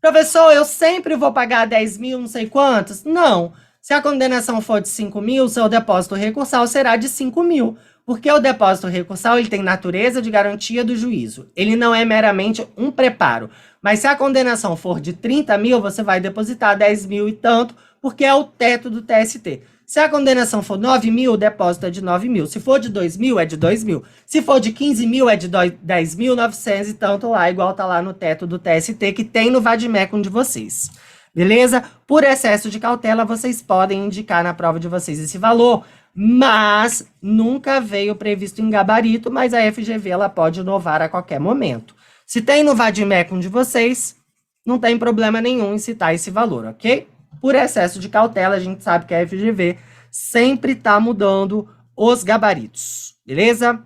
Professor, eu sempre vou pagar 10 mil, não sei quantos? Não. Se a condenação for de 5 mil, seu depósito recursal será de 5 mil. Porque o depósito recursal ele tem natureza de garantia do juízo. Ele não é meramente um preparo. Mas se a condenação for de 30 mil, você vai depositar 10 mil e tanto, porque é o teto do TST. Se a condenação for 9 mil, o depósito é de 9 mil. Se for de 2 mil, é de 2 mil. Se for de 15 mil, é de 10.900 e tanto lá, igual tá lá no teto do TST, que tem no Vademecum de vocês. Beleza? Por excesso de cautela, vocês podem indicar na prova de vocês esse valor, mas nunca veio previsto em gabarito, mas a FGV ela pode inovar a qualquer momento. Se tem no Vademecum de vocês, não tem problema nenhum em citar esse valor, ok? Por excesso de cautela, a gente sabe que a FGV sempre está mudando os gabaritos, beleza?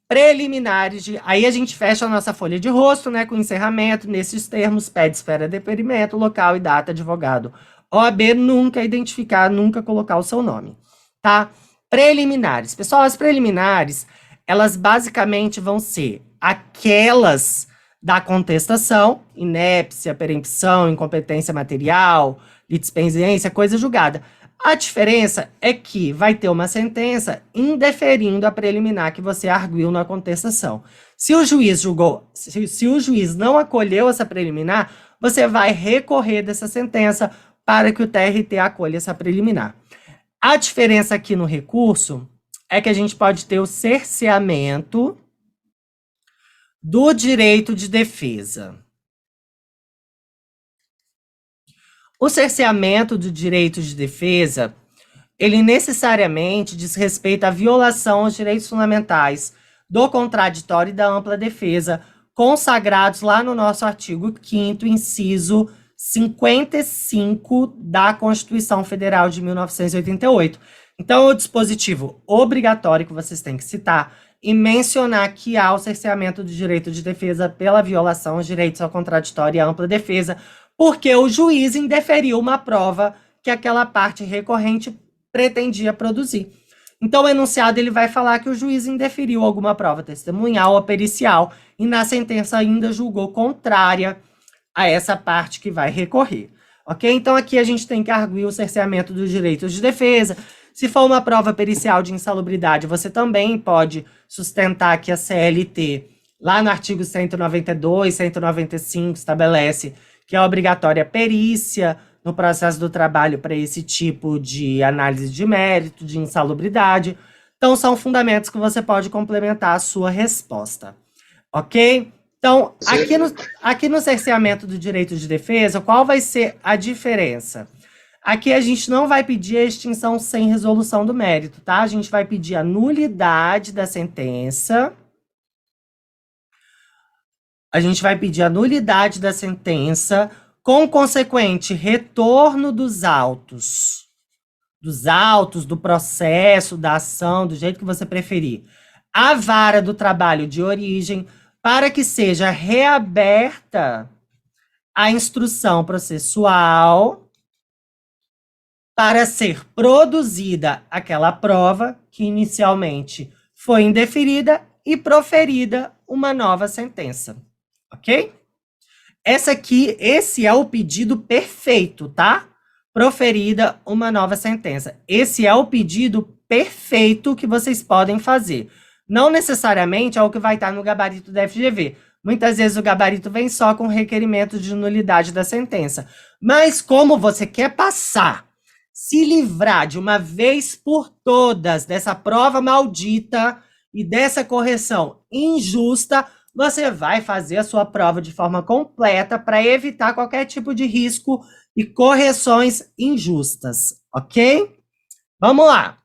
Preliminares, aí a gente fecha a nossa folha de rosto, né, com encerramento, nesses termos, pede esfera de depoimento, local e data, advogado. OAB nunca identificar, nunca colocar o seu nome, tá? Preliminares. Pessoal, as preliminares, elas basicamente vão ser aquelas da contestação, inépcia, perempção, incompetência material, litispendiência, coisa julgada. A diferença é que vai ter uma sentença indeferindo a preliminar que você arguiu na contestação. Se o juiz julgou, se o juiz não acolheu essa preliminar, você vai recorrer dessa sentença para que o TRT acolha essa preliminar. A diferença aqui no recurso é que a gente pode ter o cerceamento do direito de defesa. O cerceamento do direito de defesa, ele necessariamente diz respeito à violação aos direitos fundamentais do contraditório e da ampla defesa, consagrados lá no nosso artigo 5º, inciso 55 da Constituição Federal de 1988. Então, o dispositivo obrigatório que vocês têm que citar e mencionar que há o cerceamento do direito de defesa pela violação aos direitos ao contraditório e à ampla defesa, porque o juiz indeferiu uma prova que aquela parte recorrente pretendia produzir. Então, o enunciado ele vai falar que o juiz indeferiu alguma prova testemunhal ou pericial e na sentença ainda julgou contrária a essa parte que vai recorrer. Ok? Então, aqui a gente tem que arguir o cerceamento dos direitos de defesa. Se for uma prova pericial de insalubridade, você também pode sustentar que a CLT, lá no artigo 192, 195, estabelece que é obrigatória perícia no processo do trabalho para esse tipo de análise de mérito, de insalubridade. Então, são fundamentos que você pode complementar a sua resposta. Ok? Então, aqui no cerceamento do direito de defesa, qual vai ser a diferença? Aqui a gente não vai pedir a extinção sem resolução do mérito, tá? A gente vai pedir a nulidade da sentença. A gente vai pedir a nulidade da sentença com consequente retorno dos autos, do processo, da ação, do jeito que você preferir, à vara do trabalho de origem, para que seja reaberta a instrução processual para ser produzida aquela prova que inicialmente foi indeferida e proferida uma nova sentença. Ok? Esse é o pedido perfeito, tá? Proferida uma nova sentença. Esse é o pedido perfeito que vocês podem fazer. Não necessariamente é o que vai estar no gabarito da FGV. Muitas vezes o gabarito vem só com requerimento de nulidade da sentença. Mas como você quer passar, se livrar de uma vez por todas dessa prova maldita e dessa correção injusta, você vai fazer a sua prova de forma completa para evitar qualquer tipo de risco e correções injustas, ok? Vamos lá.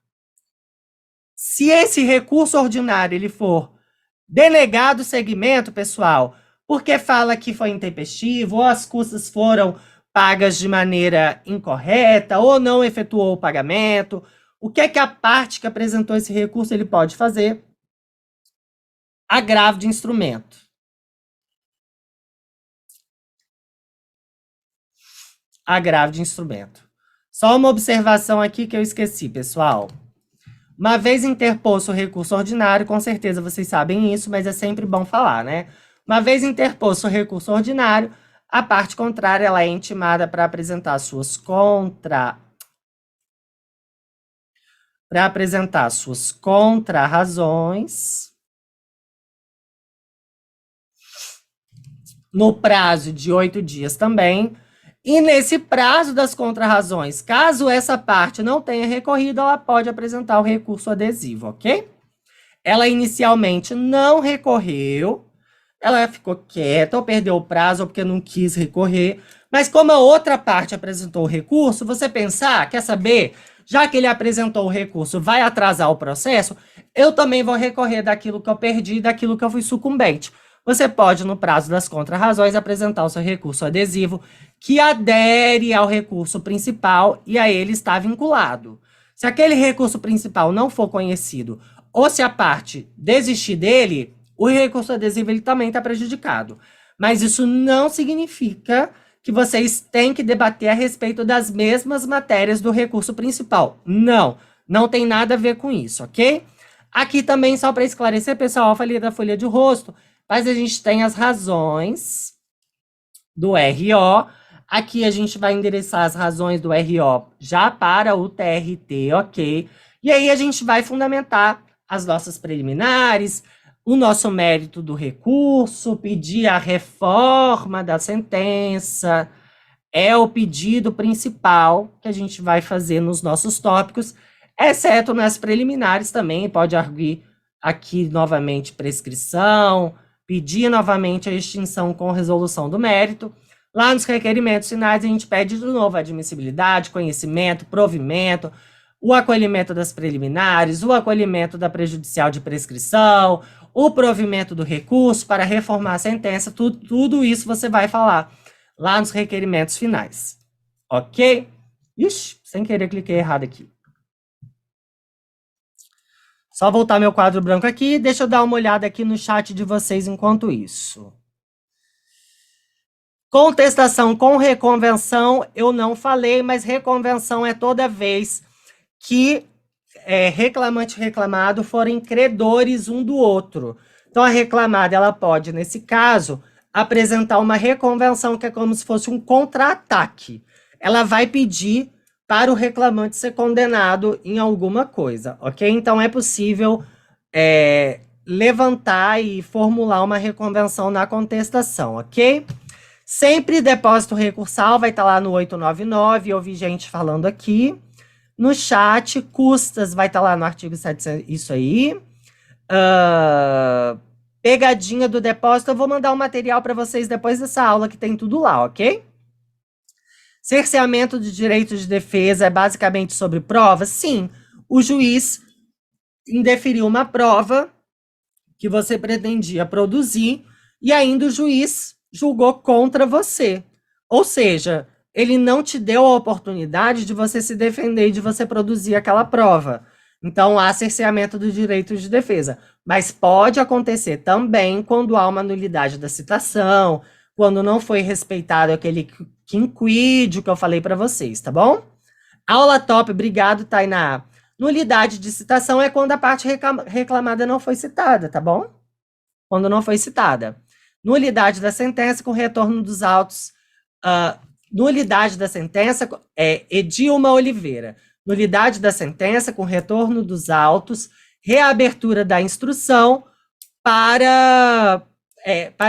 Se esse recurso ordinário ele for denegado segmento, pessoal, porque fala que foi intempestivo, ou as custas foram pagas de maneira incorreta, ou não efetuou o pagamento, o que é que a parte que apresentou esse recurso ele pode fazer? Agravo de instrumento. Agravo de instrumento. Só uma observação aqui que eu esqueci, pessoal. Uma vez interposto o recurso ordinário, com certeza vocês sabem isso, mas é sempre bom falar, né? Uma vez interposto o recurso ordinário, a parte contrária ela é intimada para apresentar suas contrarrazões no prazo de 8 dias também. E nesse prazo das contrarrazões, caso essa parte não tenha recorrido, ela pode apresentar o recurso adesivo, ok? Ela inicialmente não recorreu, ela ficou quieta, ou perdeu o prazo, ou porque não quis recorrer. Mas como a outra parte apresentou o recurso, você pensar, quer saber? Já que ele apresentou o recurso, vai atrasar o processo, eu também vou recorrer daquilo que eu perdi, daquilo que eu fui sucumbente. Você pode, no prazo das contrarrazões, apresentar o seu recurso adesivo, que adere ao recurso principal e a ele está vinculado. Se aquele recurso principal não for conhecido, ou se a parte desistir dele, o recurso adesivo ele também está prejudicado. Mas isso não significa que vocês têm que debater a respeito das mesmas matérias do recurso principal. Não, não tem nada a ver com isso, ok? Aqui também, só para esclarecer, pessoal, eu falei da folha de rosto, mas a gente tem as razões do RO. Aqui a gente vai endereçar as razões do RO já para o TRT, ok? E aí a gente vai fundamentar as nossas preliminares, o nosso mérito do recurso, pedir a reforma da sentença, é o pedido principal que a gente vai fazer nos nossos tópicos, exceto nas preliminares também, pode arguir aqui novamente prescrição, pedir novamente a extinção com resolução do mérito. Lá nos requerimentos finais a gente pede de novo admissibilidade, conhecimento, provimento, o acolhimento das preliminares, o acolhimento da prejudicial de prescrição, o provimento do recurso para reformar a sentença, tudo isso você vai falar lá nos requerimentos finais. Ok? Ixi, sem querer cliquei errado aqui. Só voltar meu quadro branco aqui, deixa eu dar uma olhada aqui no chat de vocês enquanto isso. Contestação com reconvenção, eu não falei, mas reconvenção é toda vez que reclamante e reclamado forem credores um do outro. Então, a reclamada, ela pode, nesse caso, apresentar uma reconvenção, que é como se fosse um contra-ataque. Ela vai pedir para o reclamante ser condenado em alguma coisa, ok? Então, é possível levantar e formular uma reconvenção na contestação, ok? Sempre depósito recursal vai estar lá no 899, eu vi gente falando aqui. No chat, custas vai estar lá no artigo 700, isso aí. Pegadinha do depósito, eu vou mandar um material para vocês depois dessa aula que tem tudo lá, ok? Cerceamento de direitos de defesa é basicamente sobre provas? Sim, o juiz indeferiu uma prova que você pretendia produzir e ainda o juiz julgou contra você. Ou seja, ele não te deu a oportunidade de você se defender e de você produzir aquela prova. Então, há cerceamento dos direitos de defesa. Mas pode acontecer também quando há uma nulidade da citação, quando não foi respeitado aquele quinquídio que eu falei para vocês, tá bom? Aula top, obrigado, Tainá. Nulidade de citação é quando a parte reclamada não foi citada, tá bom? Quando não foi citada. Nulidade da sentença com retorno dos autos. Nulidade da sentença é Edilma Oliveira. Nulidade da sentença com retorno dos autos, reabertura da instrução para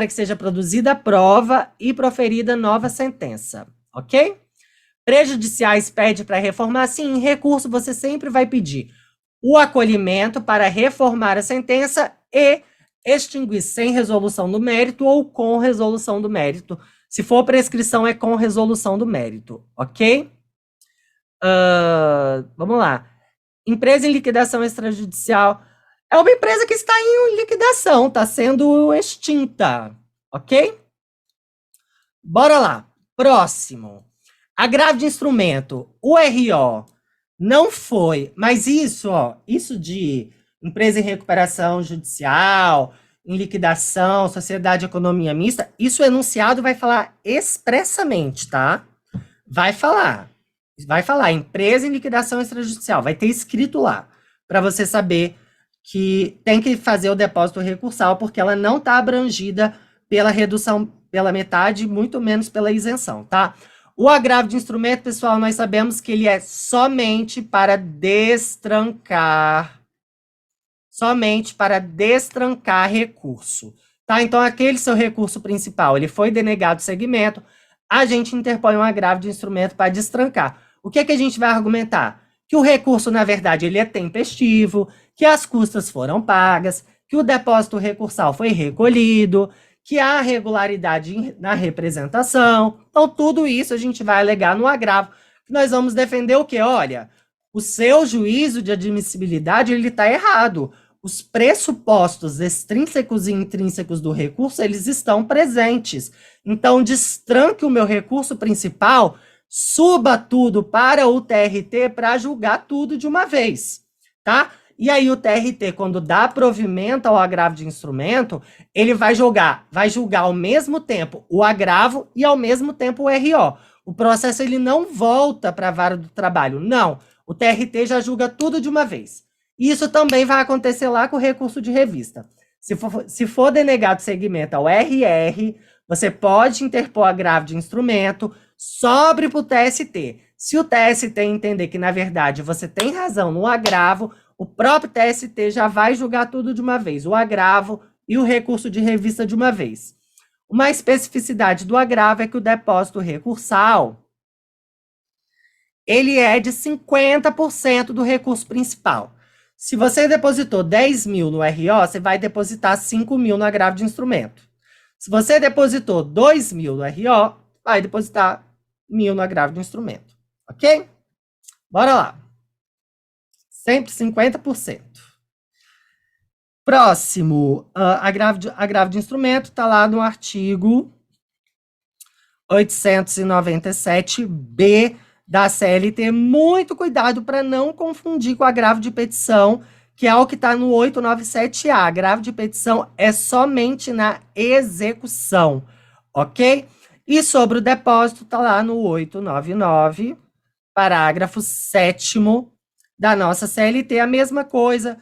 que seja produzida a prova e proferida nova sentença, ok? Prejudiciais pede para reformar, sim, em recurso você sempre vai pedir o acolhimento para reformar a sentença e extinguir sem resolução do mérito ou com resolução do mérito. Se for prescrição, é com resolução do mérito, ok? Vamos lá. Empresa em liquidação extrajudicial é uma empresa que está em liquidação, está sendo extinta, ok? Bora lá. Próximo. Agravo de instrumento. O RO não foi, mas isso de empresa em recuperação judicial, em liquidação, sociedade de economia mista, isso o enunciado vai falar expressamente, tá? Vai falar, empresa em liquidação extrajudicial, vai ter escrito lá, para você saber que tem que fazer o depósito recursal, porque ela não está abrangida pela redução pela metade, muito menos pela isenção, tá? O agravo de instrumento, pessoal, nós sabemos que ele é somente para destrancar recurso, tá? Então, aquele seu recurso principal, ele foi denegado segmento, a gente interpõe um agravo de instrumento para destrancar. O que é que a gente vai argumentar? Que o recurso, na verdade, ele é tempestivo, que as custas foram pagas, que o depósito recursal foi recolhido, que há regularidade na representação. Então, tudo isso a gente vai alegar no agravo, que nós vamos defender o quê? Olha, o seu juízo de admissibilidade, ele está errado. Os pressupostos extrínsecos e intrínsecos do recurso, eles estão presentes. Então, destranque o meu recurso principal, suba tudo para o TRT para julgar tudo de uma vez, tá? E aí o TRT, quando dá provimento ao agravo de instrumento, ele vai julgar ao mesmo tempo o agravo e ao mesmo tempo o RO. O processo ele não volta para a vara do trabalho, não. O TRT já julga tudo de uma vez. Isso também vai acontecer lá com o recurso de revista. Se for denegado segmento ao RR, você pode interpor agravo de instrumento, sobre para o TST. Se o TST entender que, na verdade, você tem razão no agravo, o próprio TST já vai julgar tudo de uma vez, o agravo e o recurso de revista de uma vez. Uma especificidade do agravo é que o depósito recursal, ele é de 50% do recurso principal. Se você depositou 10 mil no RO, você vai depositar 5 mil no agravo de instrumento. Se você depositou 2 mil no RO, vai depositar 1.000 no agravo de instrumento. Ok? Bora lá. Sempre 50%. Próximo, agravo de instrumento, está lá no artigo 897B da CLT. Muito cuidado para não confundir com o agravo de petição, que é o que está no 897A. Agravo de petição é somente na execução, ok? E sobre o depósito, está lá no 899, parágrafo 7º da nossa CLT. A mesma coisa,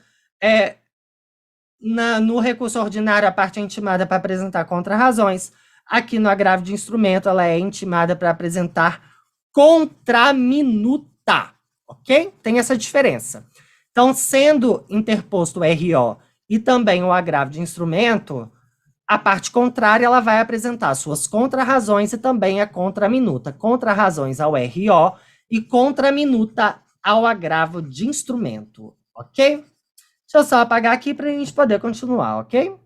no recurso ordinário, a parte é intimada para apresentar contrarrazões. Aqui no agravo de instrumento, ela é intimada para apresentar contraminuta, ok? Tem essa diferença. Então, sendo interposto o RO e também o agravo de instrumento, a parte contrária, ela vai apresentar suas contrarrazões e também a contraminuta. Contrarrazões ao RO e contraminuta ao agravo de instrumento, ok? Deixa eu só apagar aqui para a gente poder continuar, ok?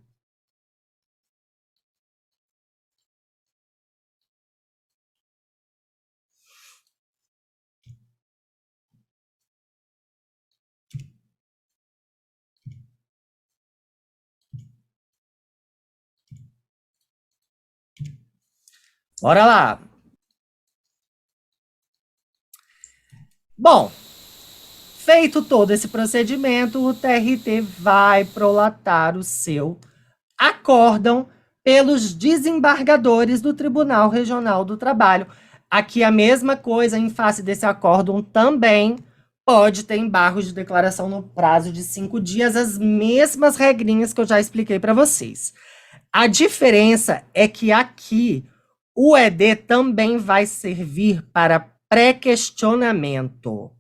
Bora lá. Bom, feito todo esse procedimento, o TRT vai prolatar o seu acórdão pelos desembargadores do Tribunal Regional do Trabalho. Aqui a mesma coisa, em face desse acórdão também pode ter embargos de declaração no prazo de 5 dias, as mesmas regrinhas que eu já expliquei para vocês. A diferença é que aqui o ED também vai servir para pré-questionamento.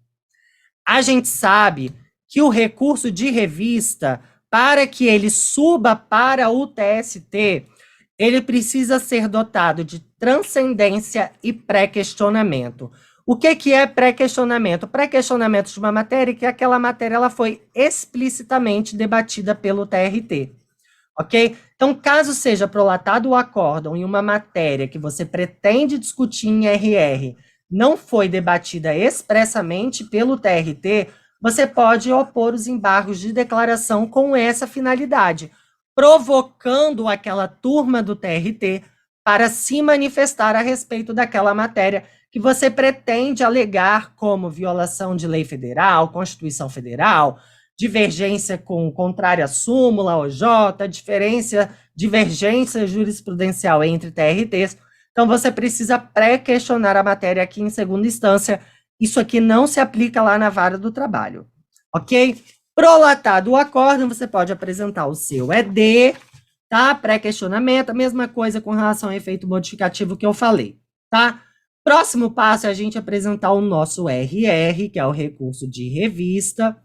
A gente sabe que o recurso de revista, para que ele suba para o TST, ele precisa ser dotado de transcendência e pré-questionamento. O que é pré-questionamento? Pré-questionamento de uma matéria que aquela matéria ela foi explicitamente debatida pelo TRT. Ok? Então, caso seja prolatado o acórdão em uma matéria que você pretende discutir em RR, não foi debatida expressamente pelo TRT, você pode opor os embargos de declaração com essa finalidade, provocando aquela turma do TRT para se manifestar a respeito daquela matéria que você pretende alegar como violação de lei federal, Constituição Federal, divergência com contrária à súmula, OJ, divergência jurisprudencial entre TRTs. Então, você precisa pré-questionar a matéria aqui em segunda instância. Isso aqui não se aplica lá na vara do trabalho, ok? Prolatado o acórdão, você pode apresentar o seu ED, tá? Pré-questionamento, a mesma coisa com relação ao efeito modificativo que eu falei, tá? Próximo passo é a gente apresentar o nosso RR, que é o recurso de revista,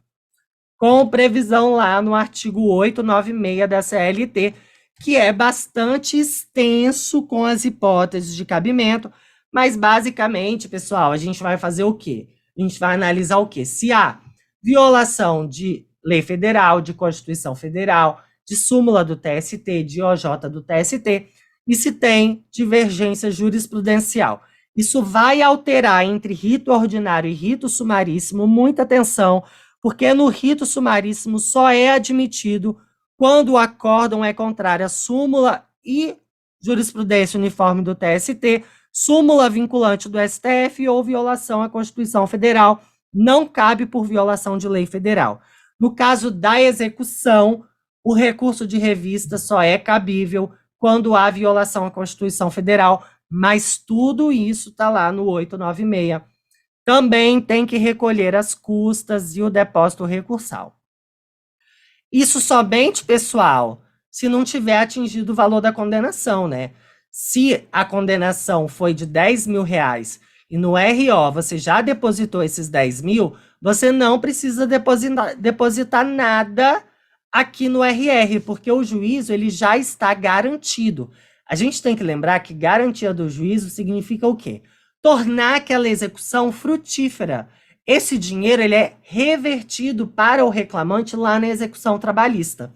com previsão lá no artigo 896 da CLT, que é bastante extenso com as hipóteses de cabimento, mas basicamente, pessoal, a gente vai fazer o quê? A gente vai analisar o quê? Se há violação de lei federal, de Constituição Federal, de súmula do TST, de OJ do TST, e se tem divergência jurisprudencial. Isso vai alterar entre rito ordinário e rito sumaríssimo, muita atenção, porque no rito sumaríssimo só é admitido quando o acórdão é contrário à súmula e jurisprudência uniforme do TST, súmula vinculante do STF ou violação à Constituição Federal, não cabe por violação de lei federal. No caso da execução, o recurso de revista só é cabível quando há violação à Constituição Federal, mas tudo isso está lá no 896. Também tem que recolher as custas e o depósito recursal. Isso somente, pessoal, se não tiver atingido o valor da condenação, né? Se a condenação foi de R$10.000 e no RO você já depositou esses 10 mil, você não precisa depositar nada aqui no RR, porque o juízo ele já está garantido. A gente tem que lembrar que garantia do juízo significa o quê? Tornar aquela execução frutífera. Esse dinheiro ele é revertido para o reclamante lá na execução trabalhista,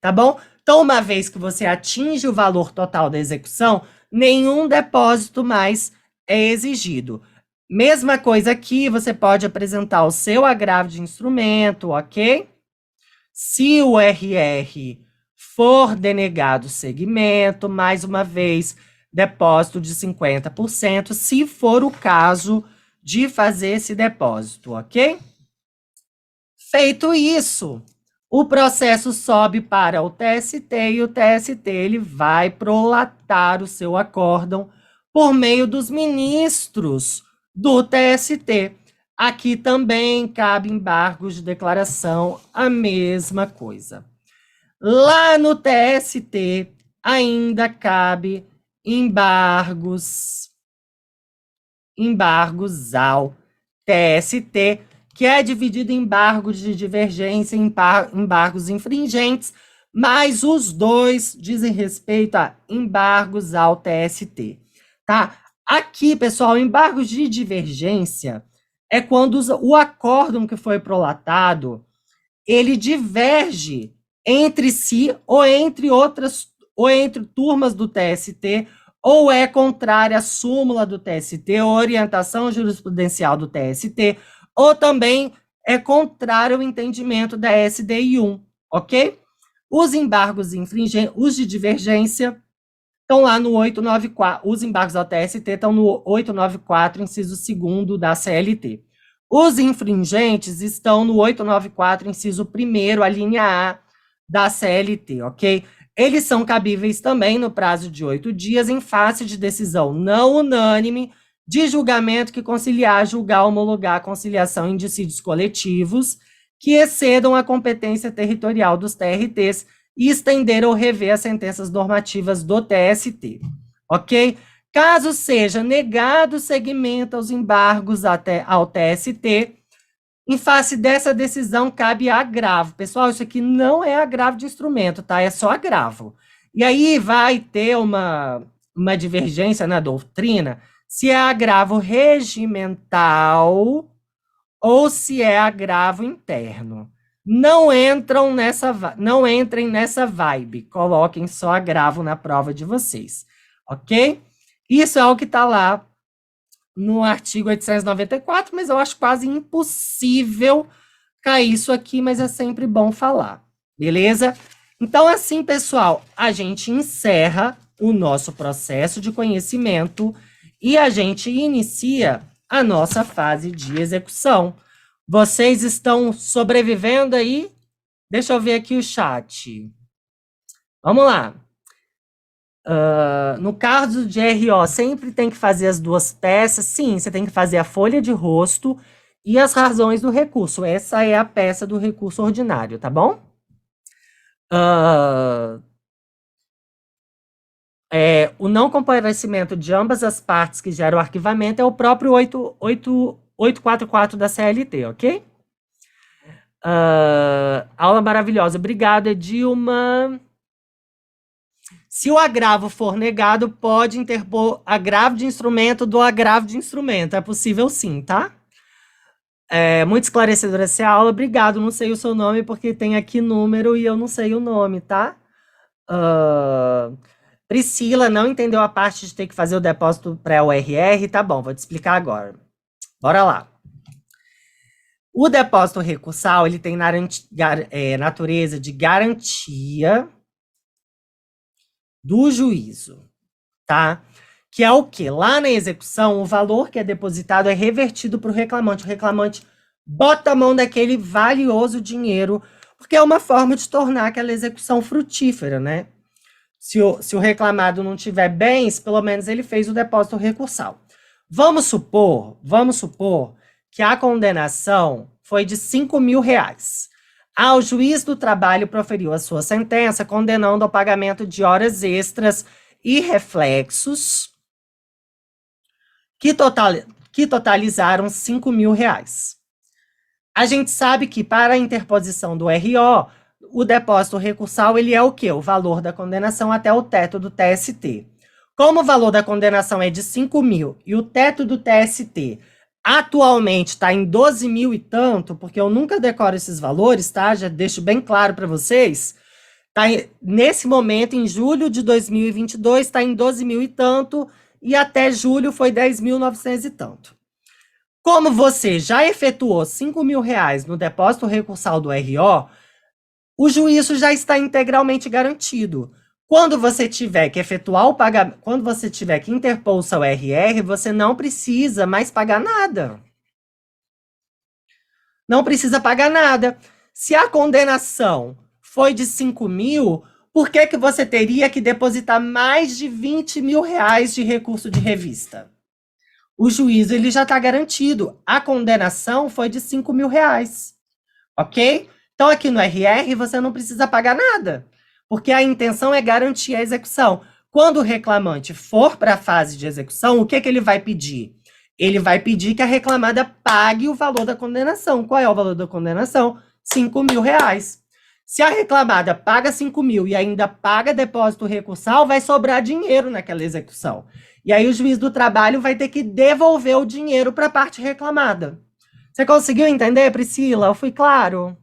tá bom? Então, uma vez que você atinge o valor total da execução, nenhum depósito mais é exigido. Mesma coisa aqui, você pode apresentar o seu agravo de instrumento, ok? Se o RR for denegado segmento, mais uma vez, depósito de 50%, se for o caso de fazer esse depósito, ok? Feito isso, o processo sobe para o TST e o TST ele vai prolatar o seu acórdão por meio dos ministros do TST. Aqui também cabe embargos de declaração, a mesma coisa. Lá no TST ainda cabe embargos ao TST, que é dividido em embargos de divergência e embargos infringentes, mas os dois dizem respeito a embargos ao TST, tá? Aqui, pessoal, embargos de divergência é quando o acórdão que foi prolatado, ele diverge entre si ou entre turmas do TST, ou é contrária à súmula do TST, ou orientação jurisprudencial do TST, ou também é contrário ao entendimento da SDI 1, ok? Os embargos infringentes, os de divergência, estão lá no 894, os embargos ao TST estão no 894, inciso 2º da CLT. Os infringentes estão no 894, inciso 1º, a linha A da CLT, ok? Eles são cabíveis também no prazo de 8 dias, em face de decisão não unânime de julgamento que conciliar, julgar, homologar, conciliação em dissídios coletivos que excedam a competência territorial dos TRTs e estender ou rever as sentenças normativas do TST, ok? Caso seja negado seguimento aos embargos ao TST, em face dessa decisão, cabe agravo. Pessoal, isso aqui não é agravo de instrumento, tá? É só agravo. E aí vai ter uma divergência na doutrina se é agravo regimental ou se é agravo interno. Não entrem nessa vibe. Coloquem só agravo na prova de vocês, ok? Isso é o que está lá no artigo 894, mas eu acho quase impossível cair isso aqui, mas é sempre bom falar, beleza? Então, assim, pessoal, a gente encerra o nosso processo de conhecimento e a gente inicia a nossa fase de execução. Vocês estão sobrevivendo aí Deixa eu ver aqui o chat. Vamos lá. No caso de RO, sempre tem que fazer as duas peças. Sim, você tem que fazer a folha de rosto e as razões do recurso. Essa é a peça do recurso ordinário, tá bom? O não comparecimento de ambas as partes que gera o arquivamento é o próprio 844 da CLT, ok? Aula maravilhosa. Obrigada, Edilma. Se o agravo for negado, pode interpor agravo de instrumento do agravo de instrumento. É possível sim, tá? Muito esclarecedora essa aula. Obrigado. Não sei o seu nome porque tem aqui número e eu não sei o nome, tá? Priscila não entendeu a parte de ter que fazer o depósito pré-URR. Tá bom, vou te explicar agora. Bora lá. O depósito recursal, ele tem natureza de garantia do juízo, tá? Que é o quê? Lá na execução, o valor que é depositado é revertido para o reclamante. O reclamante bota a mão daquele valioso dinheiro, porque é uma forma de tornar aquela execução frutífera, né? Se o reclamado não tiver bens, pelo menos ele fez o depósito recursal. Vamos supor que a condenação foi de R$ 5.000. O juiz do trabalho proferiu a sua sentença condenando ao pagamento de horas extras e reflexos que totalizaram R$ 5.000. A gente sabe que para a interposição do RO, o depósito recursal ele é o quê? O valor da condenação até o teto do TST. Como o valor da condenação é de 5.000 e o teto do TST atualmente está em 12.000 e tanto, porque eu nunca decoro esses valores, tá? Já deixo bem claro para vocês. Nesse momento, em julho de 2022, está em 12.000 e tanto, e até julho foi 10.900 e tanto. Como você já efetuou R$ 5.000 no depósito recursal do RO, o juízo já está integralmente garantido. Quando você tiver que efetuar o pagamento, quando você tiver que interpor o seu RR, você não precisa mais pagar nada. Não precisa pagar nada. Se a condenação foi de 5.000, por que você teria que depositar mais de R$ 20.000 de recurso de revista? O juízo ele já está garantido. A condenação foi de R$ 5.000. Ok? Então, aqui no RR, você não precisa pagar nada, porque a intenção é garantir a execução. Quando o reclamante for para a fase de execução, o que ele vai pedir? Ele vai pedir que a reclamada pague o valor da condenação. Qual é o valor da condenação? R$ 5.000. Se a reclamada paga 5.000 e ainda paga depósito recursal, vai sobrar dinheiro naquela execução. E aí o juiz do trabalho vai ter que devolver o dinheiro para a parte reclamada. Você conseguiu entender, Priscila? Eu fui claro?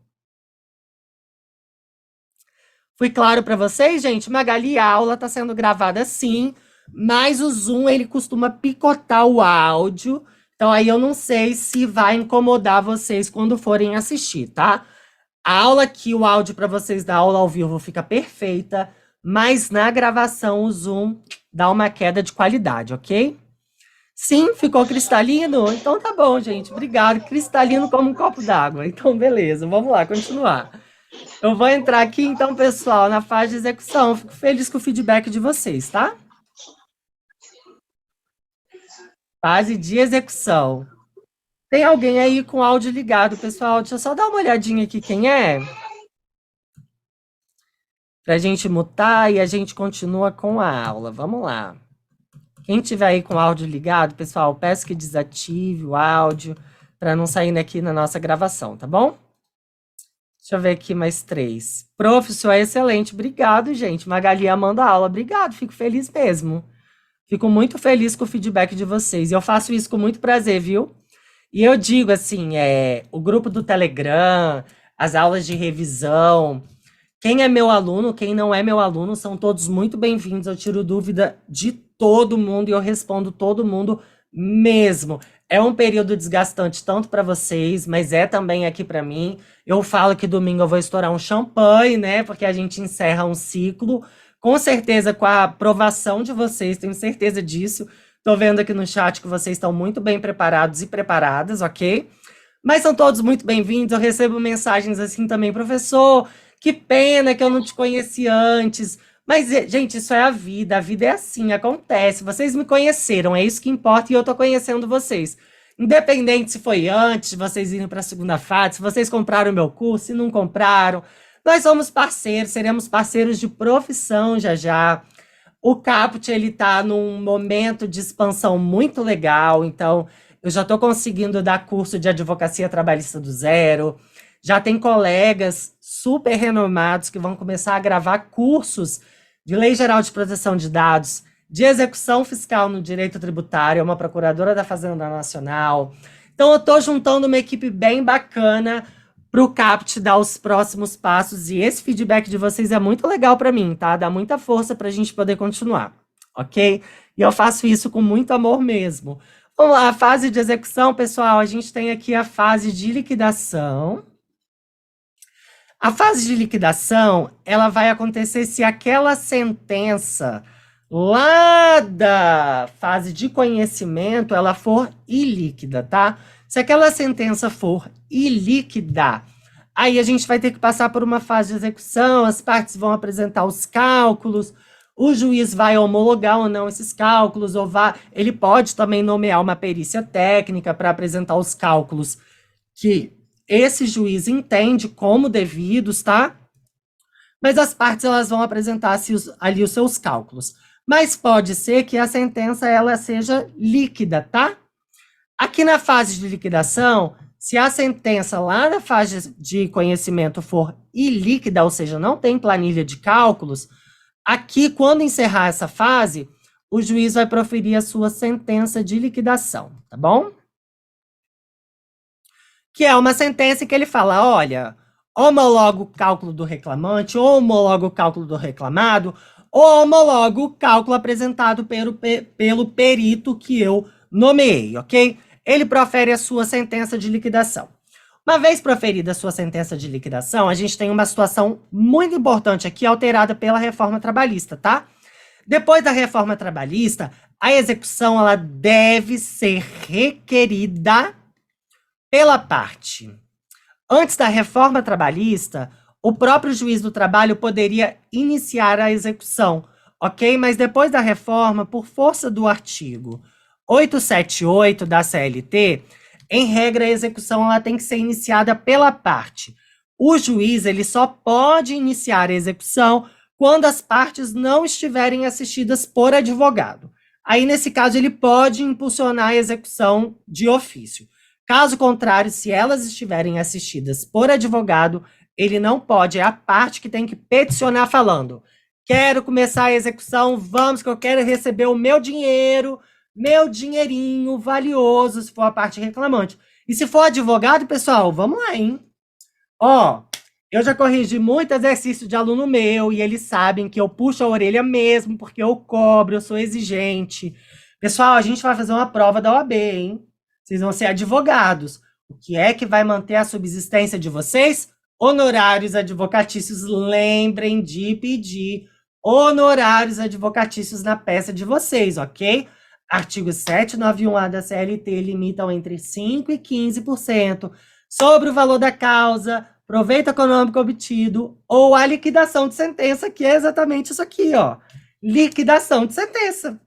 Fui claro para vocês, gente? Magali, a aula está sendo gravada sim, mas o Zoom ele costuma picotar o áudio. Então aí eu não sei se vai incomodar vocês quando forem assistir, tá? A aula aqui, o áudio para vocês da aula ao vivo fica perfeita, mas na gravação o Zoom dá uma queda de qualidade, ok? Sim, ficou cristalino? Então tá bom, gente. Obrigado. Cristalino como um copo d'água. Então, beleza. Vamos lá, continuar. Eu vou entrar aqui, então, pessoal, na fase de execução. Fico feliz com o feedback de vocês, tá? Fase de execução. Tem alguém aí com áudio ligado, pessoal? Deixa eu só dar uma olhadinha aqui quem é. Pra gente mutar e a gente continua com a aula. Vamos lá. Quem tiver aí com o áudio ligado, pessoal, peço que desative o áudio para não sair aqui na nossa gravação, tá bom? Deixa eu ver aqui mais 3. Professor, é excelente. Obrigado, gente. Magali amando a aula. Obrigado, fico feliz mesmo. Fico muito feliz com o feedback de vocês. E eu faço isso com muito prazer, viu? E eu digo assim, o grupo do Telegram, as aulas de revisão, quem é meu aluno, quem não é meu aluno, são todos muito bem-vindos. Eu tiro dúvida de todo mundo e eu respondo todo mundo mesmo. É um período desgastante tanto para vocês, mas é também aqui para mim. Eu falo que domingo eu vou estourar um champanhe, né? Porque a gente encerra um ciclo. Com certeza, com a aprovação de vocês, tenho certeza disso. Tô vendo aqui no chat que vocês estão muito bem preparados e preparadas, ok? Mas são todos muito bem-vindos. Eu recebo mensagens assim também, professor. Que pena que eu não te conheci antes. Mas, gente, isso é a vida é assim, acontece. Vocês me conheceram, é isso que importa, e eu tô conhecendo vocês. Independente se foi antes de vocês irem para a segunda fase, se vocês compraram o meu curso, se não compraram, nós somos parceiros, seremos parceiros de profissão já já. O Caput, ele tá num momento de expansão muito legal, então eu já estou conseguindo dar curso de advocacia trabalhista do zero. Já tem colegas super renomados que vão começar a gravar cursos de Lei Geral de Proteção de Dados, de execução fiscal no direito tributário, é uma procuradora da Fazenda Nacional. Então eu estou juntando uma equipe bem bacana para o CAPT dar os próximos passos, e esse feedback de vocês é muito legal para mim, tá? Dá muita força para a gente poder continuar, ok? E eu faço isso com muito amor mesmo. Vamos lá, a fase de execução, pessoal, a gente tem aqui a fase de liquidação. A fase de liquidação, ela vai acontecer se aquela sentença lá da fase de conhecimento, ela for ilíquida, tá? Se aquela sentença for ilíquida, aí a gente vai ter que passar por uma fase de execução, as partes vão apresentar os cálculos, o juiz vai homologar ou não esses cálculos, ele pode também nomear uma perícia técnica para apresentar os cálculos que esse juiz entende como devidos, tá? Mas as partes elas vão apresentar ali os seus cálculos. Mas pode ser que a sentença ela seja líquida, tá? Aqui na fase de liquidação, se a sentença lá na fase de conhecimento for ilíquida, ou seja, não tem planilha de cálculos, aqui, quando encerrar essa fase, o juiz vai proferir a sua sentença de liquidação, tá bom? Que é uma sentença que ele fala, olha, homologa o cálculo do reclamante, ou homologa o cálculo do reclamado, ou homologa o cálculo apresentado pelo perito que eu nomeei, ok? Ele profere a sua sentença de liquidação. Uma vez proferida a sua sentença de liquidação, a gente tem uma situação muito importante aqui, alterada pela reforma trabalhista, tá? Depois da reforma trabalhista, a execução ela deve ser requerida pela parte. Antes da reforma trabalhista, o próprio juiz do trabalho poderia iniciar a execução, ok? Mas depois da reforma, por força do artigo 878 da CLT, em regra, a execução ela tem que ser iniciada pela parte. O juiz ele só pode iniciar a execução quando as partes não estiverem assistidas por advogado. Aí, nesse caso, ele pode impulsionar a execução de ofício. Caso contrário, se elas estiverem assistidas por advogado, ele não pode, é a parte que tem que peticionar falando: quero começar a execução, vamos que eu quero receber o meu dinheiro, meu dinheirinho valioso, se for a parte reclamante. E se for advogado, pessoal, vamos lá, hein? Ó, eu já corrigi muito exercício de aluno meu e eles sabem que eu puxo a orelha mesmo, porque eu cobro, eu sou exigente. Pessoal, a gente vai fazer uma prova da OAB, hein? Vocês vão ser advogados. O que é que vai manter a subsistência de vocês? Honorários advocatícios. Lembrem de pedir honorários advocatícios na peça de vocês, ok? Artigo 791A da CLT limitam entre 5% e 15% sobre o valor da causa, proveito econômico obtido ou a liquidação de sentença, que é exatamente isso aqui, ó. Liquidação de sentença.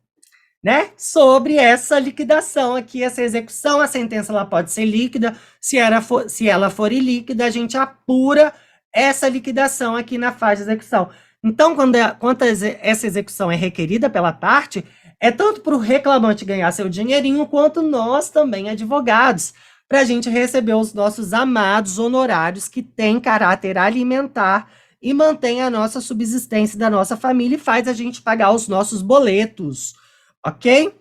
Né? Sobre essa liquidação aqui, essa execução, a sentença ela pode ser líquida, se ela for ilíquida, a gente apura essa liquidação aqui na fase de execução. Então, quando essa execução é requerida pela parte, é tanto para o reclamante ganhar seu dinheirinho, quanto nós também, advogados, para a gente receber os nossos amados honorários que têm caráter alimentar e mantém a nossa subsistência da nossa família e faz a gente pagar os nossos boletos. Ok?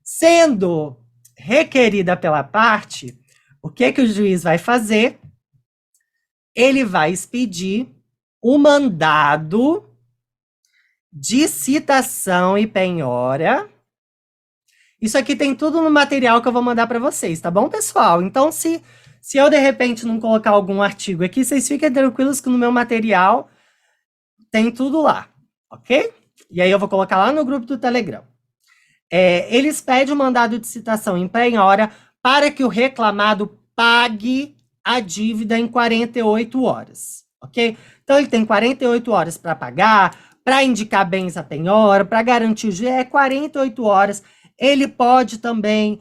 Sendo requerida pela parte, o que o juiz vai fazer? Ele vai expedir o mandado de citação e penhora. Isso aqui tem tudo no material que eu vou mandar para vocês, tá bom, pessoal? Então, se eu, de repente, não colocar algum artigo aqui, vocês fiquem tranquilos que no meu material tem tudo lá, ok? E aí eu vou colocar lá no grupo do Telegram. Eles pedem o mandado de citação em penhora para que o reclamado pague a dívida em 48 horas, ok? Então, ele tem 48 horas para pagar, para indicar bens à penhora, para garantir o juiz, 48 horas. Ele pode também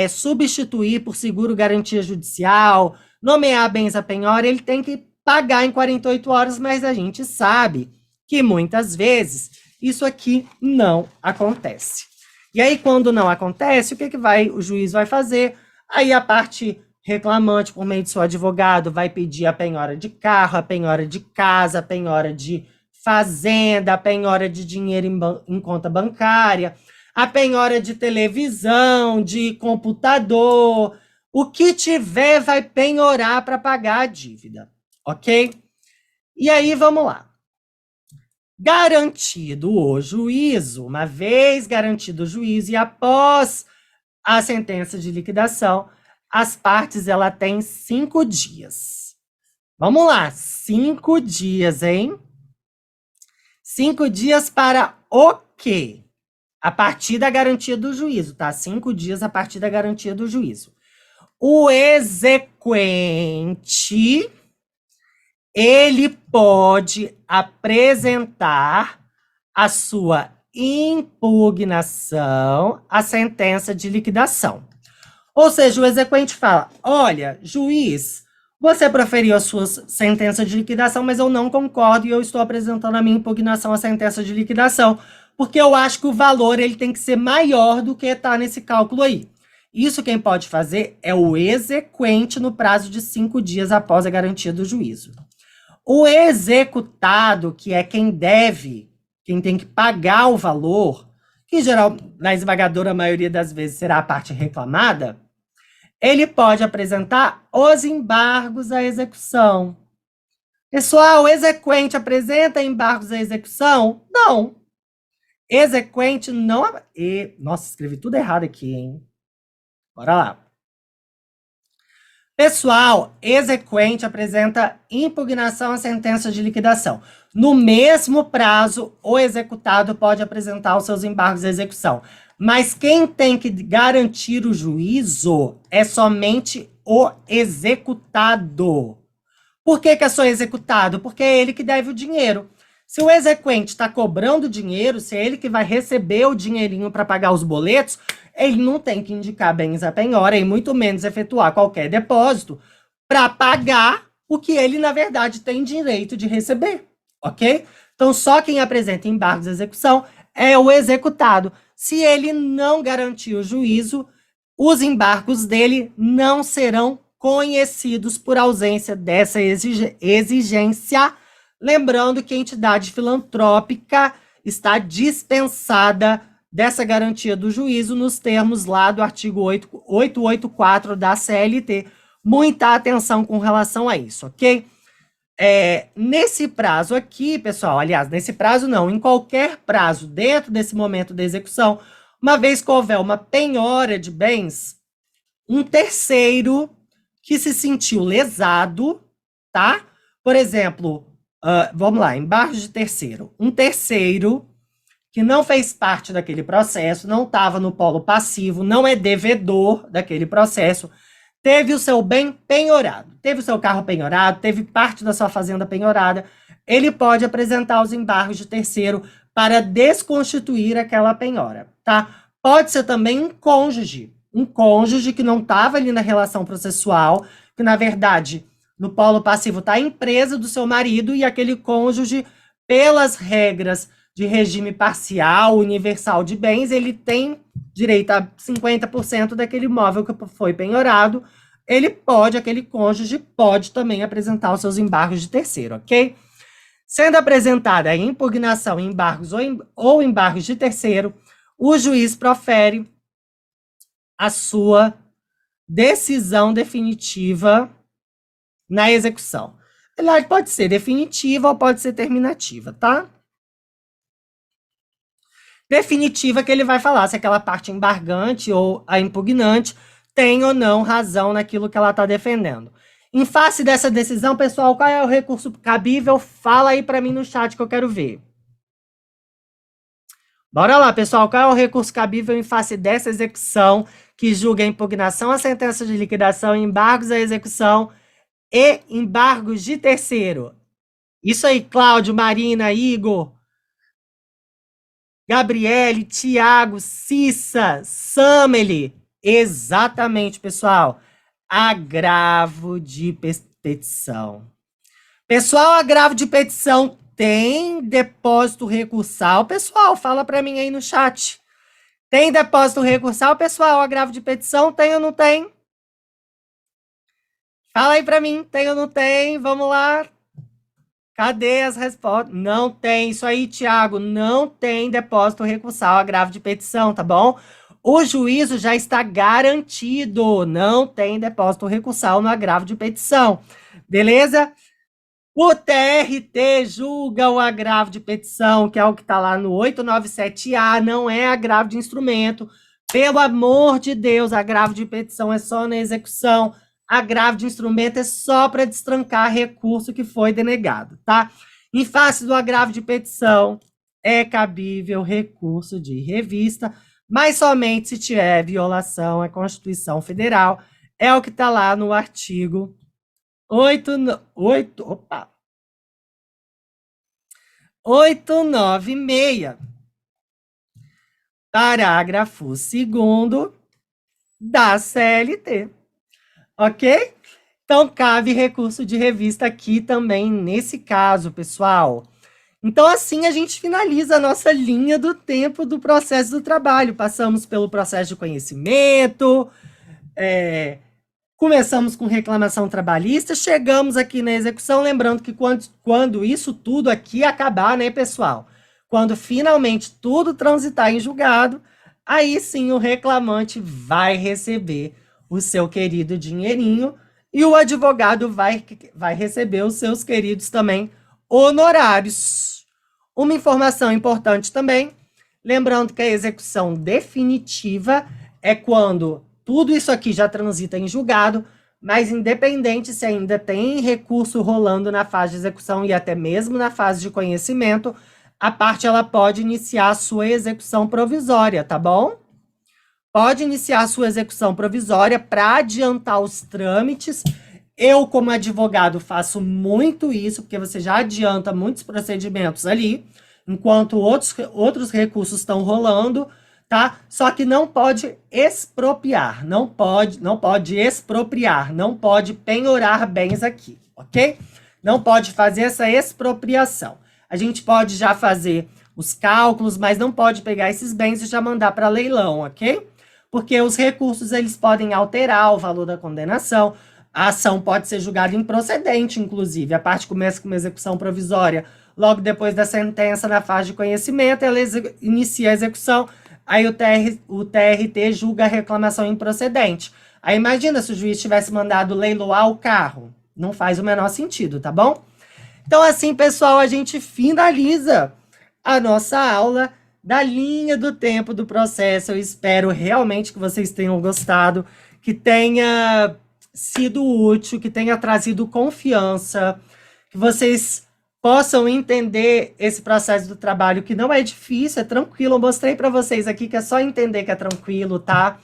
substituir por seguro garantia judicial, nomear bens à penhora, ele tem que pagar em 48 horas, mas a gente sabe que muitas vezes isso aqui não acontece. E aí, quando não acontece, o que o juiz vai fazer? Aí a parte reclamante, por meio de seu advogado, vai pedir a penhora de carro, a penhora de casa, a penhora de fazenda, a penhora de dinheiro em conta bancária, a penhora de televisão, de computador, o que tiver vai penhorar para pagar a dívida, ok? E aí, vamos lá. Garantido o juízo, uma vez garantido o juízo e após a sentença de liquidação, as partes ela tem 5 dias. Vamos lá, 5 dias, hein? 5 dias para o quê? A partir da garantia do juízo, tá? 5 dias a partir da garantia do juízo. O exequente, ele pode apresentar a sua impugnação à sentença de liquidação. Ou seja, o exequente fala, olha, juiz, você proferiu a sua sentença de liquidação, mas eu não concordo e eu estou apresentando a minha impugnação à sentença de liquidação, porque eu acho que o valor ele tem que ser maior do que está nesse cálculo aí. Isso quem pode fazer é o exequente no prazo de 5 dias após a garantia do juízo. O executado, que é quem deve, quem tem que pagar o valor, que em geral, na esmagadora maioria das vezes será a parte reclamada, ele pode apresentar os embargos à execução. Pessoal, o exequente apresenta embargos à execução? Não. Exequente não... Nossa, escrevi tudo errado aqui, hein? Bora lá. Pessoal, exequente apresenta impugnação à sentença de liquidação. No mesmo prazo, o executado pode apresentar os seus embargos à execução. Mas quem tem que garantir o juízo é somente o executado. Por que é só executado? Porque é ele que deve o dinheiro. Se o exequente está cobrando dinheiro, se é ele que vai receber o dinheirinho para pagar os boletos, ele não tem que indicar bens à penhora e muito menos efetuar qualquer depósito para pagar o que ele, na verdade, tem direito de receber, ok? Então, só quem apresenta embargos à execução é o executado. Se ele não garantir o juízo, os embargos dele não serão conhecidos por ausência dessa exigência. Lembrando que a entidade filantrópica está dispensada dessa garantia do juízo nos termos lá do artigo 884 da CLT. Muita atenção com relação a isso, ok? Nesse prazo aqui, pessoal, aliás, nesse prazo não, em qualquer prazo dentro desse momento da execução, uma vez que houver uma penhora de bens, um terceiro que se sentiu lesado, tá? Por exemplo, vamos lá, embargos de terceiro. Um terceiro que não fez parte daquele processo, não estava no polo passivo, não é devedor daquele processo, teve o seu bem penhorado, teve o seu carro penhorado, teve parte da sua fazenda penhorada, ele pode apresentar os embargos de terceiro para desconstituir aquela penhora, tá? Pode ser também um cônjuge que não estava ali na relação processual, que na verdade no polo passivo está a empresa do seu marido e aquele cônjuge, pelas regras de regime parcial, universal de bens, ele tem direito a 50% daquele imóvel que foi penhorado, aquele cônjuge pode também apresentar os seus embargos de terceiro, ok? Sendo apresentada a impugnação, embargos ou embargos de terceiro, o juiz profere a sua decisão definitiva na execução. Ela pode ser definitiva ou pode ser terminativa, tá? Definitiva que ele vai falar se aquela parte embargante ou a impugnante tem ou não razão naquilo que ela está defendendo. Em face dessa decisão, pessoal, qual é o recurso cabível? Fala aí para mim no chat que eu quero ver. Bora lá, pessoal, qual é o recurso cabível em face dessa execução que julga a impugnação à sentença de liquidação, embargos à execução e embargos de terceiro. Isso aí, Cláudio, Marina, Igor, Gabriele, Tiago, Cissa, Sameli. Exatamente, pessoal. Agravo de petição. Pessoal, agravo de petição tem depósito recursal? Pessoal, fala para mim aí no chat. Tem depósito recursal, pessoal? Agravo de petição tem ou não tem? Fala aí para mim, tem ou não tem? Vamos lá. Cadê as respostas? Não tem. Isso aí, Tiago, não tem depósito recursal, agravo de petição, tá bom? O juízo já está garantido. Não tem depósito recursal no agravo de petição. Beleza? O TRT julga o agravo de petição, que é o que está lá no 897A, não é agravo de instrumento. Pelo amor de Deus, agravo de petição é só na execução. Agravo de instrumento é só para destrancar recurso que foi denegado, tá? Em face do agravo de petição, é cabível recurso de revista, mas somente se tiver violação à Constituição Federal. É o que está lá no artigo 896, parágrafo 2º da CLT. Ok? Então, cabe recurso de revista aqui também, nesse caso, pessoal. Então, assim, a gente finaliza a nossa linha do tempo do processo do trabalho. Passamos pelo processo de conhecimento, começamos com reclamação trabalhista, chegamos aqui na execução, lembrando que quando isso tudo aqui acabar, né, pessoal? Quando finalmente tudo transitar em julgado, aí sim o reclamante vai receber o seu querido dinheirinho e o advogado vai receber os seus queridos também honorários. Uma informação importante também, lembrando que a execução definitiva é quando tudo isso aqui já transita em julgado, mas independente se ainda tem recurso rolando na fase de execução e até mesmo na fase de conhecimento, a parte ela pode iniciar a sua execução provisória, tá bom? Pode iniciar a sua execução provisória para adiantar os trâmites. Eu, como advogado, faço muito isso, porque você já adianta muitos procedimentos ali, enquanto outros recursos estão rolando, tá? Só que não pode expropriar, não pode expropriar, não pode penhorar bens aqui, ok? Não pode fazer essa expropriação. A gente pode já fazer os cálculos, mas não pode pegar esses bens e já mandar para leilão, ok? Porque os recursos eles podem alterar o valor da condenação. A ação pode ser julgada improcedente, inclusive. A parte começa com uma execução provisória. Logo depois da sentença, na fase de conhecimento, ela inicia a execução. Aí o TRT julga a reclamação improcedente. Aí imagina se o juiz tivesse mandado leiloar o carro. Não faz o menor sentido, tá bom? Então assim, pessoal, a gente finaliza a nossa aula da linha do tempo do processo. Eu espero realmente que vocês tenham gostado, que tenha sido útil, que tenha trazido confiança, que vocês possam entender esse processo do trabalho, que não é difícil, é tranquilo. Eu mostrei para vocês aqui que é só entender que é tranquilo, tá?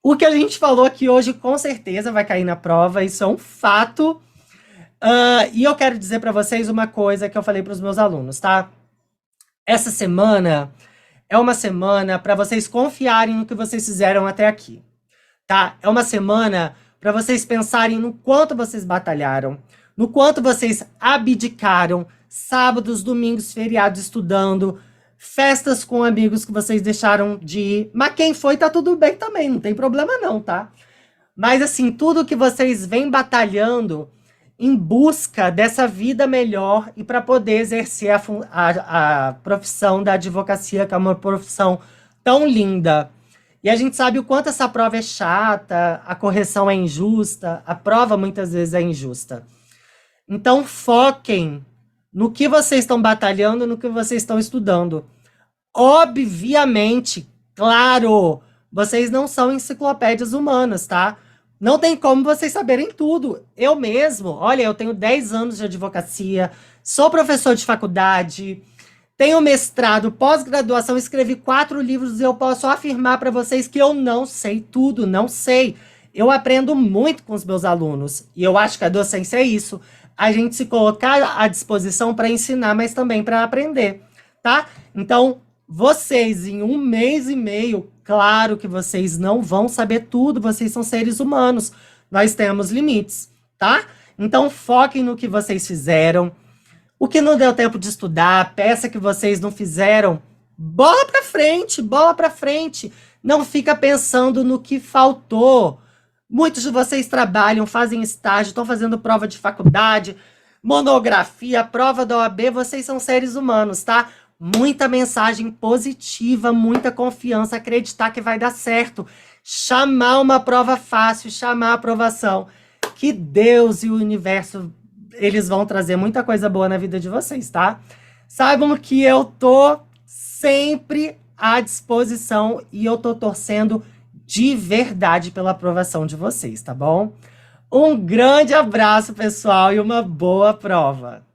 O que a gente falou aqui hoje, com certeza, vai cair na prova, isso é um fato. E eu quero dizer para vocês uma coisa que eu falei para os meus alunos, tá? Essa semana é uma semana para vocês confiarem no que vocês fizeram até aqui, tá? É uma semana para vocês pensarem no quanto vocês batalharam, no quanto vocês abdicaram, sábados, domingos, feriados estudando, festas com amigos que vocês deixaram de ir. Mas quem foi, tá tudo bem também, não tem problema não, tá? Mas assim, tudo que vocês vêm batalhando em busca dessa vida melhor e para poder exercer a profissão da advocacia, que é uma profissão tão linda. E a gente sabe o quanto essa prova é chata, a correção é injusta, a prova muitas vezes é injusta. Então foquem no que vocês estão batalhando, no que vocês estão estudando. Obviamente, claro, vocês não são enciclopédias humanas, tá? Não tem como vocês saberem tudo. Eu mesmo, olha, eu tenho 10 anos de advocacia, sou professor de faculdade, Tenho mestrado, pós-graduação, escrevi 4 livros e eu posso afirmar para vocês que eu não sei tudo, não sei. Eu aprendo muito com os meus alunos e eu acho que a docência é isso. A gente se colocar à disposição para ensinar, mas também para aprender, tá? Então, vocês em 1 mês e meio, claro que vocês não vão saber tudo, vocês são seres humanos. Nós temos limites, tá? Então, foquem no que vocês fizeram. O que não deu tempo de estudar, peça que vocês não fizeram, bola pra frente, bola pra frente. Não fica pensando no que faltou. Muitos de vocês trabalham, fazem estágio, estão fazendo prova de faculdade, monografia, prova da OAB, vocês são seres humanos, tá? Muita mensagem positiva, muita confiança, acreditar que vai dar certo. Chamar uma prova fácil, chamar a aprovação. Que Deus e o universo, eles vão trazer muita coisa boa na vida de vocês, tá? Saibam que eu tô sempre à disposição e eu tô torcendo de verdade pela aprovação de vocês, tá bom? Um grande abraço, pessoal, e uma boa prova!